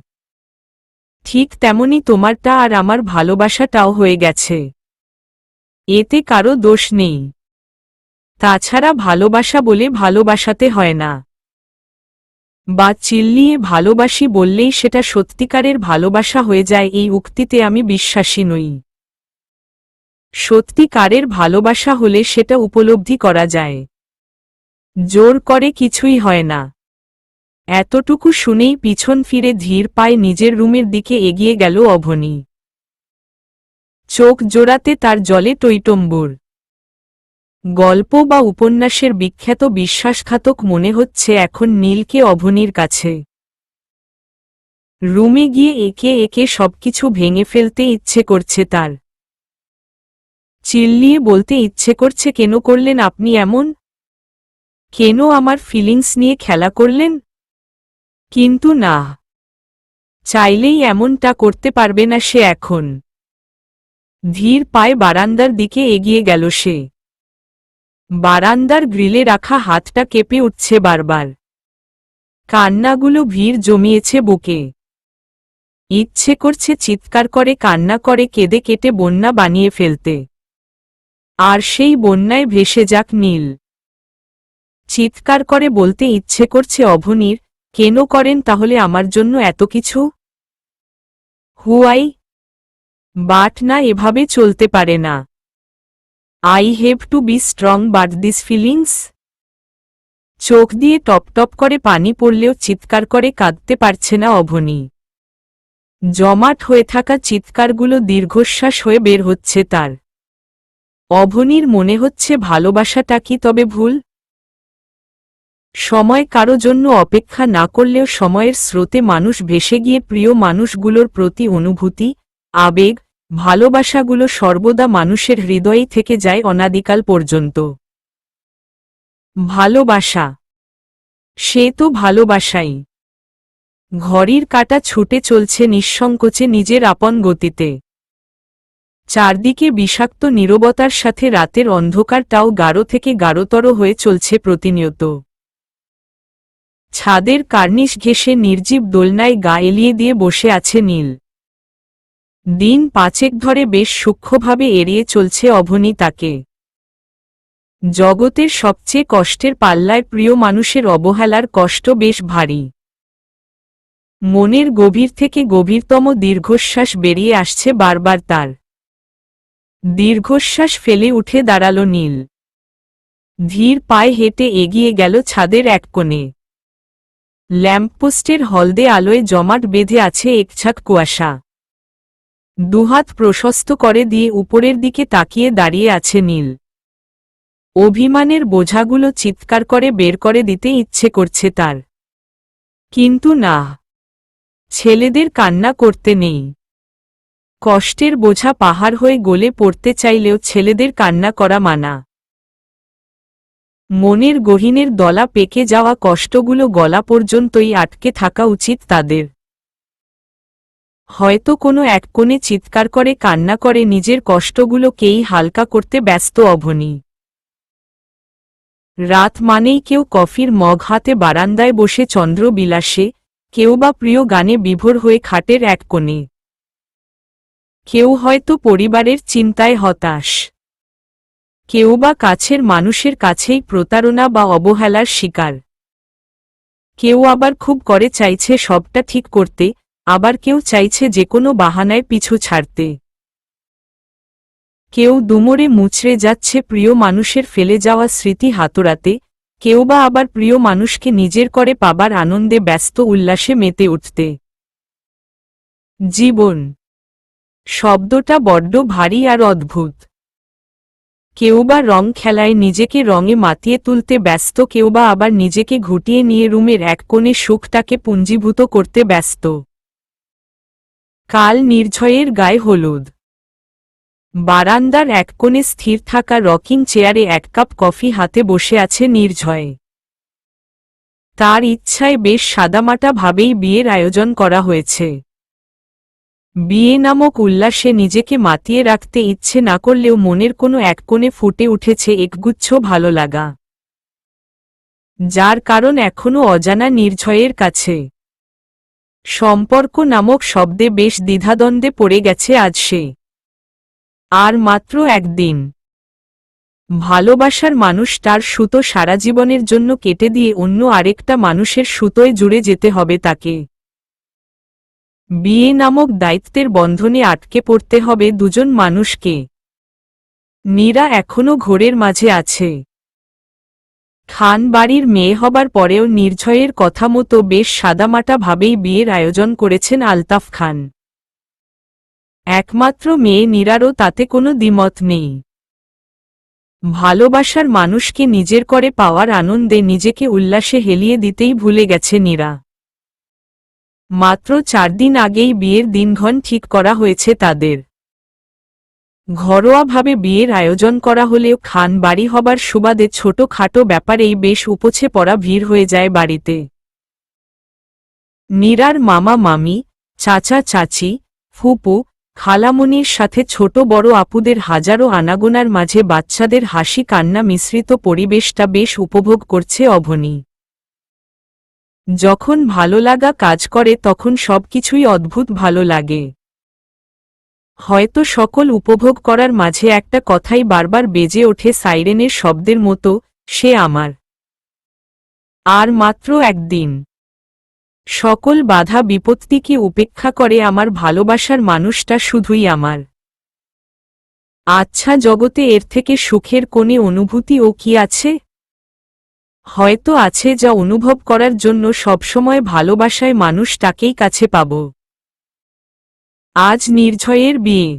ঠিক তেমনি তোমারটা আর আমার ভালোবাসাটাও হয়ে গেছে। এতে কারো দোষ নেই। তাছাড়া ভালোবাসা বলে ভালোবাসাতে হয় না। বা চিল্লিয়ে ভালোবাসি বললেই সেটা সত্যিকারের ভালোবাসা হয়ে যায়, এই উক্তিতে আমি বিশ্বাসী নই। সত্যিকারের ভালোবাসা হলে সেটা উপলব্ধি করা যায়। জোর করে কিছুই হয় না। এতটুকু শুনেই পিছন ফিরে ধীর পায়ে নিজের রুমের দিকে এগিয়ে গেল অভনি। চোখ জোড়াতে তার জলে টইটম্বুর। গল্প বা উপন্যাসের বিখ্যাত বিশ্বাসঘাতক মনে হচ্ছে এখন নীলকে অভনির কাছে। রুমে গিয়ে একে একে সবকিছু ভেঙে ফেলতে ইচ্ছে করছে তার। চিল্লিয়ে বলতে ইচ্ছে করছে, কেন করলেন আপনি এমন? কেন আমার ফিলিংস নিয়ে খেলা করলেন? কিন্তু না, চাইলেই এমনটা করতে পারবে না সে এখন। ধীর পায়ে বারান্দার দিকে এগিয়ে গেল সে। বারান্দার গ্রিলে রাখা হাতটা কেঁপে উঠছে বারবার। কান্নাগুলো ভিড় জমিয়েছে বুকে। ইচ্ছে করছে চিৎকার করে কান্না করে কেঁদে কেটে বন্যা বানিয়ে ফেলতে। আর সেই বন্যায় ভেসে যাক নীল। চিৎকার করে বলতে ইচ্ছে করছে অভনির, কেন করেন তাহলে আমার জন্য এত কিছু? হুয়াই বাট না, এভাবে চলতে পারে না। I have to be strong but this feelings. চোখ দিয়ে টপ টপ করে পানি পড়লেও চিৎকার করে কাঁদতে পারছে না অভনি। জমাট হয়ে থাকা চিৎকারগুলো দীর্ঘশ্বাস হয়ে বের হচ্ছে তার। অভনির মনে হচ্ছে ভালোবাসাটা কি তবে ভুল? সময় কারো জন্য অপেক্ষা না করলেও সময়ের স্রোতে মানুষ ভেসে গিয়ে প্রিয় মানুষগুলোর প্রতি অনুভূতি, আবেগ, ভালোবাসাগুলো সর্বদা মানুষের হৃদয়েই থেকে যায় অনাদিকাল পর্যন্ত। ভালোবাসা, সে তো ভালোবাসাই। ঘড়ির কাঁটা ছুটে চলছে নিঃসংকোচে নিজের আপন গতিতে। চারদিকে বিষাক্ত নীরবতার সাথে রাতের অন্ধকারটাও গাঢ় থেকে গাঢ়তর হয়ে চলছে প্রতিনিয়ত। ছাদের কার্নিশ ঘেঁষে নির্জীব দোলনায় গা এলিয়ে দিয়ে বসে আছে নীল। দিন পাঁচেক ধরে বেশ সূক্ষ্মভাবে এড়িয়ে চলছে অভনি তাকে। জগতের সবচেয়ে কষ্টের পাল্লায় প্রিয় মানুষের অবহেলার কষ্ট বেশ ভারী। মনের গভীর থেকে গভীরতম দীর্ঘশ্বাস বেরিয়ে আসছে বারবার তার। দীর্ঘশ্বাস ফেলে উঠে দাঁড়াল নীল। ধীর পায়ে হেঁটে এগিয়ে গেল ছাদের এক কোণে। ল্যাম্পপোস্টের হলদে আলোয় জমাট বেঁধে আছে একছাক কুয়াশা। দুহাত প্রশস্ত করে দিয়ে উপরের দিকে তাকিয়ে দাঁড়িয়ে আছে নীল। অভিমানের বোঝাগুলো চিৎকার করে বের করে দিতে ইচ্ছে করছে তার। কিন্তু না, ছেলেদের কান্না করতে নেই। কষ্টের বোঝা পাহাড় হয়ে গলে পড়তে চাইলেও ছেলেদের কান্না করা মানা। মনের গহীনের দলা পেকে যাওয়া কষ্টগুলো গলা পর্যন্তই আটকে থাকা উচিত তাদের। হয়তো কোনো এক কোণে চিৎকার করে কান্না করে নিজের কষ্টগুলোকেই হালকা করতে ব্যস্ত অভনি। রাত মানেই কেউ কফির মগ হাতে বারান্দায় বসে চন্দ্র বিলাসে, কেউ বা প্রিয় গানে বিভোর হয়ে খাটের এক কোণে। কেউ হয়তো পরিবারের চিন্তায় হতাশ। কেউ বা কাছের মানুষের কাছেই প্রতারণা বা অবহেলার শিকার। কেউ আবার খুব করে চাইছে সবটা ঠিক করতে, আবার কেউ চাইছে যে কোনো বাহানায় পিছু ছাড়তে। কেউ দুমড়ে মুচড়ে যাচ্ছে প্রিয় মানুষের ফেলে যাওয়া স্মৃতি হাতড়াতে, কেউ বা আবার প্রিয় মানুষকে নিজের করে পাবার আনন্দে ব্যস্ত উল্লাসে মেতে উঠতে। জীবন শব্দটা বড্ড ভারী আর অদ্ভুত। কেউ বা রং খেলায় নিজেকে রঙে মাতিয়ে তুলতে ব্যস্ত, কেউ বা আবার নিজেকে ঘুটিয়ে নিয়ে রুমের এক কোণে সুখটাকে পুঞ্জীভূত করতে ব্যস্ত। কাল নির্ঝয়ের গায়ে হলুদ। বারান্দার এক কোণে স্থির থাকা রকিং চেয়ারে এক কাপ কফি হাতে বসে আছে নির্ঝয়। তার ইচ্ছায় বেশ সাদামাটা ভাবেই বিয়ের আয়োজন করা হয়েছে। বিয়ে নামক উল্লাসে নিজেকে মাতিয়ে রাখতে ইচ্ছে না করলেও মনের কোনো এক কোণে ফুটে উঠেছে একগুচ্ছ ভালো লাগা, যার কারণ এখনও অজানা নির্ঝয়ের কাছে। সম্পর্ক নামক শব্দে বেশ দ্বিধাদ্বন্দ্বে পড়ে গেছে আজ সে। আর মাত্র একদিন। ভালোবাসার মানুষ তার সুতো সারা জীবনের জন্য কেটে দিয়ে অন্য আরেকটা মানুষের সুতোয় জুড়ে যেতে হবে তাকে। বিয়ে নামক দায়িত্বের বন্ধনে আটকে পড়তে হবে দুজন মানুষকে। নীরা এখনও ঘোরের মাঝে আছে। খান বাড়ির মেয়ে হবার পরেও নির্ঝয়ের কথা মতো বেশ সাদামাটা ভাবেই বিয়ের আয়োজন করেছেন আলতাফ খান। একমাত্র মেয়ে নীরারও তাতে কোনো দ্বিমত নেই। ভালোবাসার মানুষকে নিজের করে পাওয়ার আনন্দে নিজেকে উল্লাসে হেলিয়ে দিতেই ভুলে গেছে নীরা। মাত্র 4 দিন আগেই বিয়ের দিনক্ষণ ঠিক করা হয়েছে তাদের। ঘরোয়াভাবে বিয়ের আয়োজন করা হলেও খান বাড়ি হবার সুবাদে ছোটখাটো ব্যাপারেই বেশ উপচে পড়া ভিড় হয়ে যায় বাড়িতে। নীরার মামা মামি, চাচা চাচি, ফুপু, খালামণির সাথে ছোট বড় আপুদের হাজারো আনাগোনার মাঝে বাচ্চাদের হাসি কান্না মিশ্রিত পরিবেশটা বেশ উপভোগ করছে অভনী। যখন ভালো লাগা কাজ করে তখন সবকিছুই অদ্ভুত ভালো লাগে। হয়তো সকল উপভোগ করার মাঝে একটা কথাই বারবার বেজে ওঠে সাইরেনের শব্দের মতো, সে আমার। আর মাত্র একদিন। সকল বাধা বিপত্তিকে উপেক্ষা করে আমার ভালোবাসার মানুষটা শুধুই আমার। আচ্ছা, জগতে এর থেকে সুখের কোনে অনুভূতি ও কি আছে? হয়তো আছে, যা অনুভব করার জন্য সবসময় ভালোবাসায় মানুষটাকেই কাছে পাব। আজ নির্ঝয়ের বিয়ে।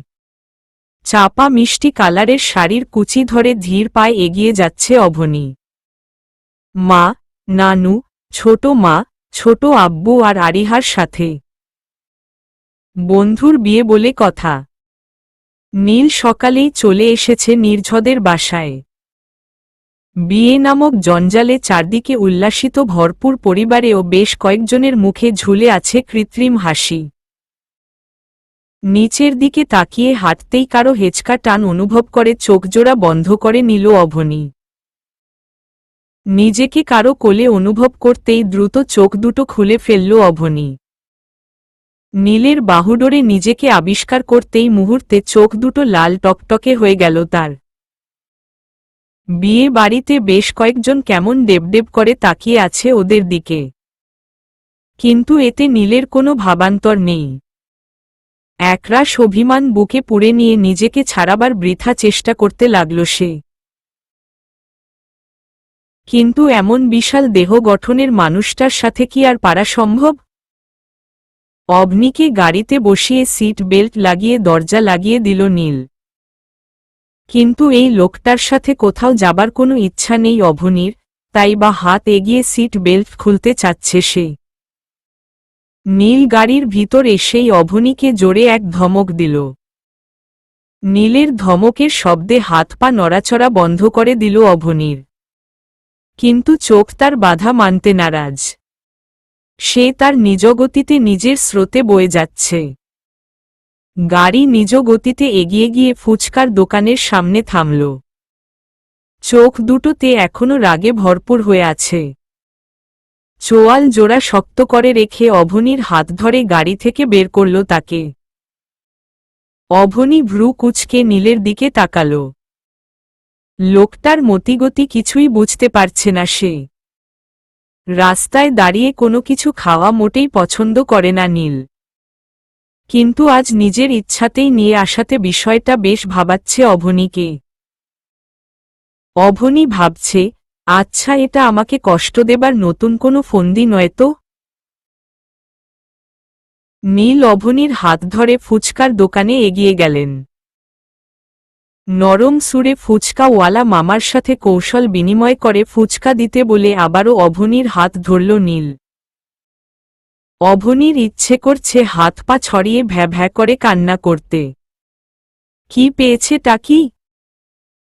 চাপা মিষ্টি কালারের শাড়ির কুচি ধরে ধীর পায়ে এগিয়ে যাচ্ছে অভনী। মা, নানু, ছোট মা, ছোট আব্বু আর আরিহার সাথে। বন্ধুর বিয়ে বলে কথা। নীল সকালেই চলে এসেছে নির্ঝদের বাসায়। বিয়ে নামক জঞ্জালে চারদিকে উল্লাসিত ভরপুর পরিবারেও বেশ কয়েকজনের মুখে ঝুলে আছে কৃত্রিম হাসি। নিচের দিকে তাকিয়ে হাঁটতেই কারো হেঁচকা টান অনুভব করে চোখজোড়া বন্ধ করে নিল অভনী। নিজেকে কারো কোলে অনুভব করতেই দ্রুত চোখ দুটো খুলে ফেলল অভনী। নীলের বাহুডোরে নিজেকে আবিষ্কার করতেই মুহূর্তে চোখ দুটো লাল টকটকে হয়ে গেল তার। বিয়ে বাড়িতে বেশ কয়েকজন কেমন ডেবডেব করে তাকিয়ে আছে ওদের দিকে, কিন্তু এতে নীলের কোনো ভাবান্তর নেই। একরাশ অভিমান বুকে পুড়ে নিয়ে নিজেকে ছাড়াবার বৃথা চেষ্টা করতে লাগল সে। কিন্তু এমন বিশাল দেহ গঠনের মানুষটার সাথে কি আর পারা সম্ভব? অবনীকে গাড়িতে বসিয়ে সিট বেল্ট লাগিয়ে দরজা লাগিয়ে দিল নীল। কিন্তু এই লোকটার সাথে কোথাও যাবার কোনো ইচ্ছা নেই অভনীর, তাই বা হাত এগিয়ে সিট বেল্ট খুলতে চাচ্ছে সে। নীল গাড়ির ভিতর এসেই অভনীকে জোরে এক ধমক দিল। নীলের ধমকের শব্দে হাত পা নড়াচড়া বন্ধ করে দিল অভনীর। কিন্তু চোখ তার বাধা মানতে নারাজ। সে তার নিজ গতিতে নিজের স্রোতে বয়ে যাচ্ছে। গাড়ি নিজ গতিতে এগিয়ে গিয়ে ফুচকার দোকানের সামনে থামল। চোখ দুটোতে এখনো রাগে ভরপুর হয়ে আছে। চোয়াল জোড়া শক্ত করে রেখে অভনীর হাত ধরে গাড়ি থেকে বের করল তাকে। অভনী ভ্রু কুঁচকে নীলের দিকে তাকাল। লোকটার মতিগতি কিছুই বুঝতে পারছে না সে। রাস্তায় দাঁড়িয়ে কোনো কিছু খাওয়া মোটেই পছন্দ করে না নীল, কিন্তু আজ নিজের ইচ্ছাতেই নিয়ে আসাতে বিষয়টা বেশ ভাবাচ্ছে অভনীকে। অভনী ভাবছে, আচ্ছা, এটা আমাকে কষ্ট দেবার নতুন কোনো ফন্দি নয় তো? নীল অভনীর হাত ধরে ফুচকার দোকানে এগিয়ে গেলেন। নরম সুরে ফুচকাওয়ালা মামার সাথে কৌশল বিনিময় করে ফুচকা দিতে বলে আবারও অভনীর হাত ধরল নীল। অভনীর ইচ্ছে করছে হাত পা ছড়িয়ে ভ্যা ভ্যা করে কান্না করতে। কি পেয়েছে তা কি?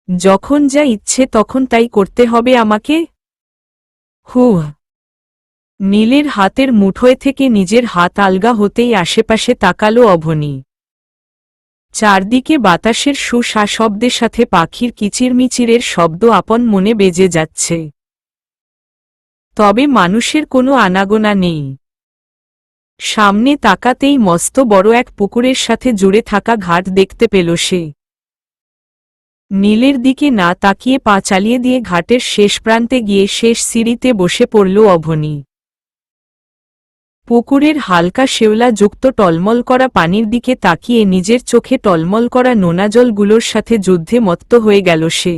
যখন যা ইচ্ছে তখন তাই করতে হবে আমাকে? হুহ। নীলের হাতের মুঠোয় থেকে নিজের হাত আলগা হতেই আশেপাশে তাকালো অভনী। চারদিকে বাতাসের সুশব্দের সাথে পাখির কিচিরমিচিরের শব্দ আপন মনে বেজে যাচ্ছে। তবে মানুষের কোনো আনাগোনা নেই। সামনে তাকাতেই মস্ত বড় এক পুকুরের সাথে জুড়ে থাকা ঘাট দেখতে পেল সে। নীলের দিকে না তাকিয়ে পা চালিয়ে দিয়ে ঘাটের শেষ প্রান্তে গিয়ে শেষ সিঁড়িতে বসে পড়ল অভনী। পুকুরের হালকা শেওলা যুক্ত টলমল করা পানির দিকে তাকিয়ে নিজের চোখে টলমল করা নোনা জলগুলোর সাথে যুদ্ধে মত্ত হয়ে গেল সে।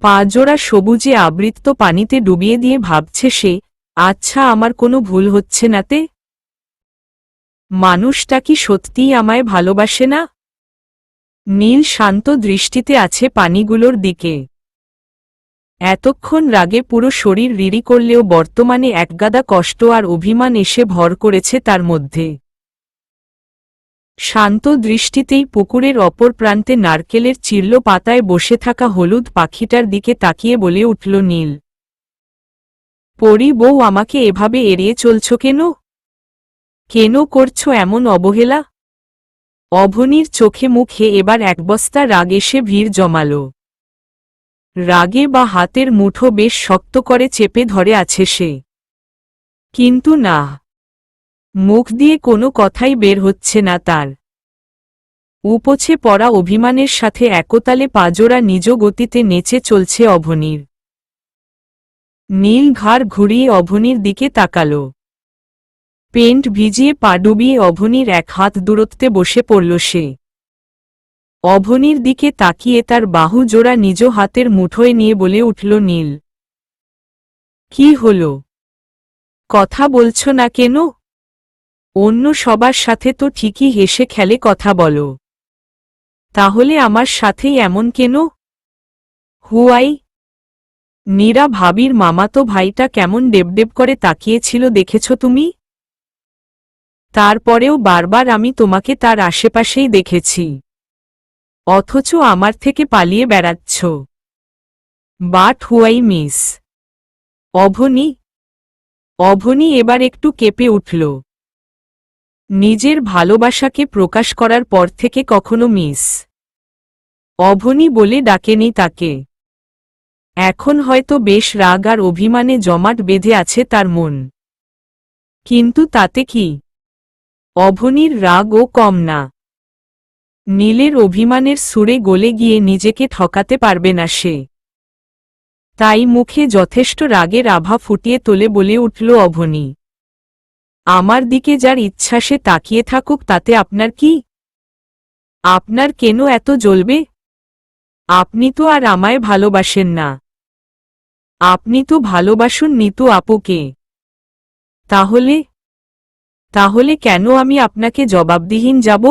পা জোড়া সবুজে আবৃত পানিতে ডুবিয়ে দিয়ে ভাবছে সে, আচ্ছা, আমার কোনো ভুল হচ্ছে নাতে? মানুষটা কি সত্যিই আমায় ভালোবাসে না? নীল শান্ত দৃষ্টিতে আছে পানিগুলোর দিকে। এতক্ষণ রাগে পুরো শরীর রিরি করলেও বর্তমানে একগাদা কষ্ট আর অভিমান এসে ভর করেছে তার মধ্যে। শান্ত দৃষ্টিতেই পুকুরের অপর প্রান্তে নারকেলের চিরল পাতায় বসে থাকা হলুদ পাখিটার দিকে তাকিয়ে বলে উঠল নীল, পরি বউ, আমাকে এভাবে এড়িয়ে চলছ কেন? কেন করছো এমন অবহেলা? অভনির চোখে মুখে এবার একবস্তা রাগ এসে ভিড় জমাল। রাগে বা হাতের মুঠো বেশ শক্ত করে চেপে ধরে আছে সে। কিন্তু না, মুখ দিয়ে কোনো কথাই বের হচ্ছে না তার। উপচে পড়া অভিমানের সাথে একতালে পাজোড়া নিজ গতিতে নেচে চলছে অভনির। নীল ঘাড় ঘুরিয়ে অভনির দিকে তাকাল। পেন্ট ভিজিয়ে পা ডুবিয়ে অভনির এক হাত দূরত্বে বসে পড়ল সে। অভনির দিকে তাকিয়ে তার বাহু জোড়া নিজ হাতের মুঠোয় নিয়ে বলে উঠল নীল, কি হল? কথা বলছ না কেন? অন্য সবার সাথে তো ঠিকই হেসে খেলে কথা বলো, তাহলে আমার সাথেই এমন কেন? হুয়াই? নীরা ভাবির মামাতো ভাইটা কেমন ডেবডেব করে তাকিয়েছিল দেখেছ তুমি? তারপরেও বারবার আমি তোমাকে তার আশেপাশেই দেখেছি, অথচ আমার থেকে পালিয়ে বেড়াচ্ছ। But why miss Avni? Avni এবার একটু কেঁপে উঠল। নিজের ভালোবাসাকে প্রকাশ করার পর থেকে কখনো মিস অভনি বলে ডাকেনি তাকে। এখন হয়তো বেশ রাগ আর অভিমানে জমাট বেঁধে আছে তার মন। কিন্তু তাতে কি? অভনির রাগও কম না। নীলের অভিমানের সুরে গলে গিয়ে নিজেকে ঠকাতে পারবে না সে। তাই মুখে যথেষ্ট রাগের আভা ফুটিয়ে তোলে বলে উঠল অভনি, আমার দিকে যার ইচ্ছা সে তাকিয়ে থাকুক, তাতে আপনার কি? আপনার কেন এত জ্বলবে? আপনি তো আর আমায় ভালোবাসেন না। আপনি তো ভালোবাসুন নিতু আপুকে। তাহলে তাহলে কেন আমি আপনাকে জবাবদিহীন যাব?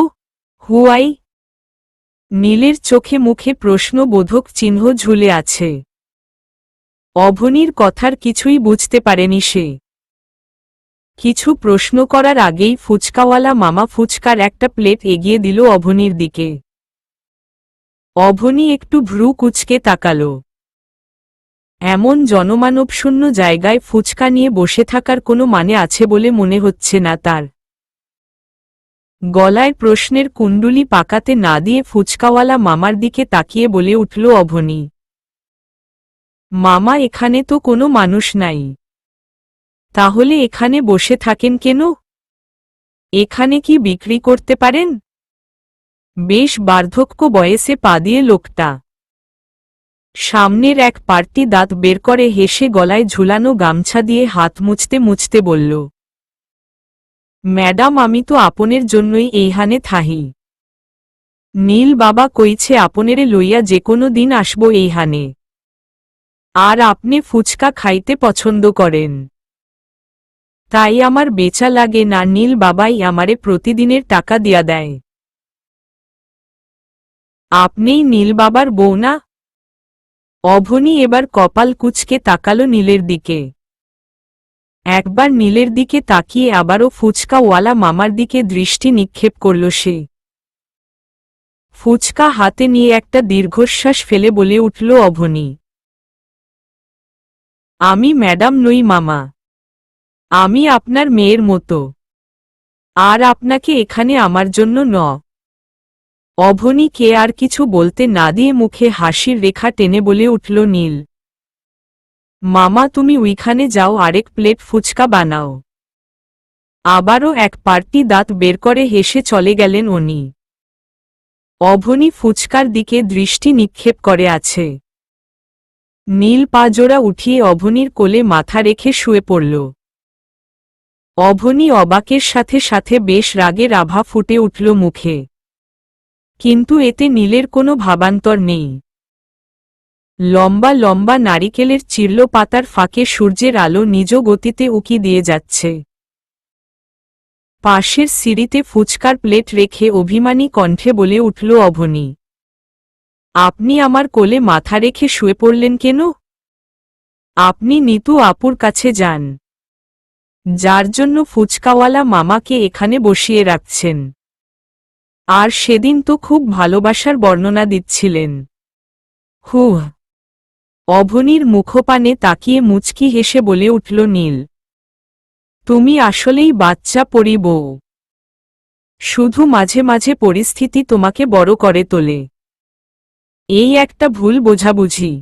হুয়াই? নীলের চোখে মুখে প্রশ্নবোধক চিহ্ন ঝুলে আছে। অভনির কথার কিছুই বুঝতে পারেনি সে। কিছু প্রশ্ন করার আগেই ফুচকাওয়ালা মামা ফুচকার একটা প্লেট এগিয়ে দিল অভনির দিকে। অভনি একটু ভ্রু কুঁচকে তাকাল। এমন জনমানবশূন্য জায়গায় ফুচকা নিয়ে বসে থাকার কোনো মানে আছে বলে মনে হচ্ছে না তার। গলায় প্রশ্নের কুণ্ডুলি পাকাতে না দিয়ে ফুচকাওয়ালা মামার দিকে তাকিয়ে বলে উঠল অভনি, মামা, এখানে তো কোনো মানুষ নাই, তাহলে এখানে বসে থাকেন কেন? এখানে কি বিক্রি করতে পারেন? বেশ বার্ধক্য বয়সে পা দিয়ে লোকটা। সামনের এক পার্টি দাঁত বের করে হেসে গলায় ঝুলানো গামছা দিয়ে হাত মুছতে মুছতে বলল, ম্যাডাম, আমি তো আপনের জন্যই এইহানে থাহি। নীল বাবা কইছে আপনেরে লইয়া যে কোনো দিন আসব এইহানে। আর আপনি ফুচকা খাইতে পছন্দ করেন, তাই আমার বেচা লাগে না। নীল বাবাই আমারে প্রতিদিনের টাকা দিয়া দেয়। আপনিই নীল বাবার বউ না? অভনি এবার কপাল কুঁচকে তাকালো নীলের দিকে। একবার নীলের দিকে তাকিয়ে আবারও ফুচকাওয়ালা মামার দিকে দৃষ্টি নিক্ষেপ করল সে। ফুচকা হাতে নিয়ে একটা দীর্ঘশ্বাস ফেলে বলে উঠল অভনি, আমি ম্যাডাম নই মামা, আমি আপনার মেয়ের মতো। আর আপনাকে এখানে আমার জন্য ন। অভনিকে আর কিছু বলতে না দিয়ে মুখে হাসির রেখা টেনে বলে উঠল নীল, মামা, তুমি ওইখানে যাও, আরেক প্লেট ফুচকা বানাও। আবারও এক পার্টি দাঁত বের করে হেসে চলে গেলেন উনি। অভনি ফুচকার দিকে দৃষ্টি নিক্ষেপ করে আছে। নীল পা জোড়া উঠিয়ে অভনির কোলে মাথা রেখে শুয়ে পড়ল। অভনি অবাকের সাথে সাথে বেশ রাগের আভা ফুটে উঠল মুখে। কিন্তু এতে নীলের কোনো ভাবান্তর নেই। লম্বা লম্বা নারিকেলের চিরল পাতার ফাঁকে সূর্যের আলো নিজ গতিতে উকি দিয়ে যাচ্ছে। পাশের সিঁড়িতে ফুচকার প্লেট রেখে অভিমানী কণ্ঠে বলে উঠল অভনি, আপনি আমার কোলে মাথা রেখে শুয়ে পড়লেন কেন? আপনি নিতু আপুর কাছে যান, যার জন্য ফুচকাওয়ালা মামাকে এখানে বসিয়ে রাখছেন। আর সেদিন তো খুব ভালোবাসার বর্ণনা দিচ্ছিলেন। হুহ। অভনীর মুখপানে তাকিয়ে মুচকি হেসে বলে উঠল নীল, তুমি আসলেই বাচ্চা পরি বউ। শুধু মাঝে মাঝে পরিস্থিতি তোমাকে বড় করে তোলে। এই একটা ভুল বোঝাবুঝি।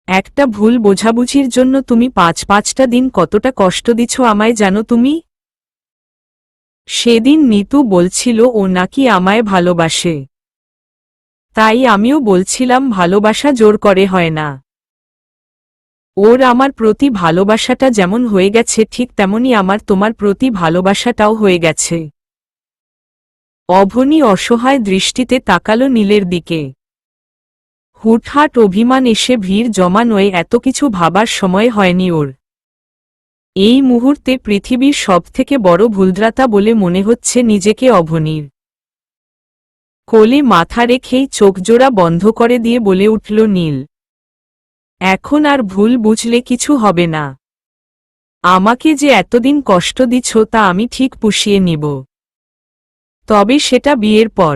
একটা ভুল বোঝাবুঝির জন্য তুমি পাঁচটা দিন কতটা কষ্ট দিছ আমায় জানো তুমি? সেদিন নিতু বলছিল ও নাকি আমায় ভালোবাসে। তাই আমিও বলছিলাম ভালোবাসা জোর করে হয় না। ওর আমার প্রতি ভালোবাসাটা যেমন হয়ে গেছে ঠিক তেমনি আমার তোমার প্রতি ভালোবাসাটাও হয়ে গেছে। অভনী অসহায় দৃষ্টিতে তাকালো নীলের দিকে। হুটহাট অভিমান এসে ভিড় জমানোয় এত কিছু ভাবার সময় হয়নি ওর। এই মুহূর্তে পৃথিবীর সবথেকে বড় ভুলদ্রাতা বলে মনে হচ্ছে নিজেকে অভনীর। কোলে মাথা রেখেই চোখজোড়া বন্ধ করে দিয়ে বলে উঠল নীল, এখন আর ভুল বুঝলে কিছু হবে না। আমাকে যে এতদিন কষ্ট দিছ তা আমি ঠিক পুষিয়ে নিব। তবে সেটা বিয়ের পর,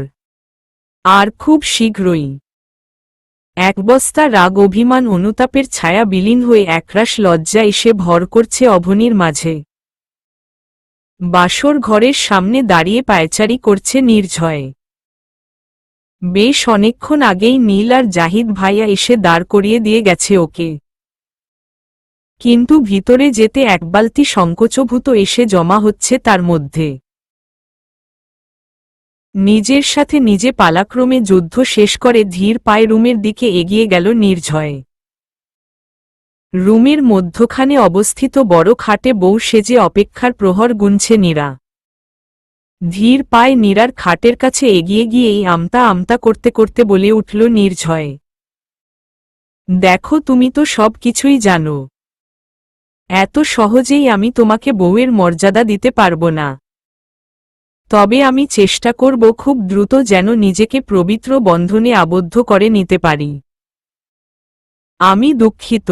আর খুব শীঘ্রই। এক বস্তা রাগ অভিমান অনুতাপের ছায়া বিলীন হয়ে একরাশ লজ্জা এসে ভর করছে অভনীর মাঝে। বাসর ঘরের সামনে দাঁড়িয়ে পায়চারি করছে নির্ঝয়। বেশ অনেকক্ষণ আগেই নীল আর জাহিদ ভাইয়া এসে দাঁড় করিয়ে দিয়ে গেছে ওকে। কিন্তু ভিতরে যেতে এক বালতি সংকোচভূত এসে জমা হচ্ছে তার মধ্যে। নিজের সাথে নিজে পালাক্রমে যুদ্ধ শেষ করে ধীর পায়ে রুমের দিকে এগিয়ে গেল নির্ঝয়। রুমের মধ্যখানে অবস্থিত বড় খাটে বউ সেজে অপেক্ষার প্রহর গুনছে নীরা। ধীর পায়ে নীরার খাটের কাছে এগিয়ে গিয়েই আমতা আমতা করতে করতে বলে উঠল নির্ঝয়, দেখো তুমি তো সব কিছুই জানো। এত সহজেই আমি তোমাকে বউয়ের মর্যাদা দিতে পারবো না। তবে আমি চেষ্টা করব খুব দ্রুত যেন নিজেকে পবিত্র বন্ধনে আবদ্ধ করে নিতে পারি। আমি দুঃখিত।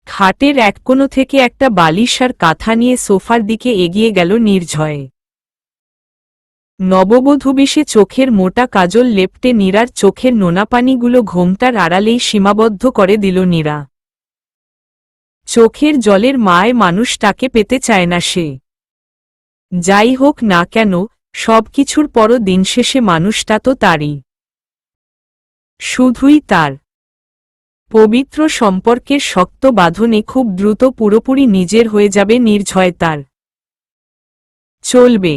খাটের এক কোণো থেকে একটা বালিশ আর কাঁথা নিয়ে সোফার দিকে এগিয়ে গেল নির্ঝয়। নববধূ বেশে চোখের মোটা কাজল লেপটে নীরার চোখের নোনাপানিগুলো ঘোমটার আড়ালেই সীমাবদ্ধ করে দিল নীরা। চোখের জলের মায় মানুষটাকে পেতে চায় না সে। যাই হোক না কেন, সবকিছুর পরও দিনশেষে মানুষটা তো তারই। শুধুই তার। পবিত্র সম্পর্কের শক্ত বাঁধনে খুব দ্রুত পুরোপুরি নিজের হয়ে যাবে নির্ঝয় তার। চলবে।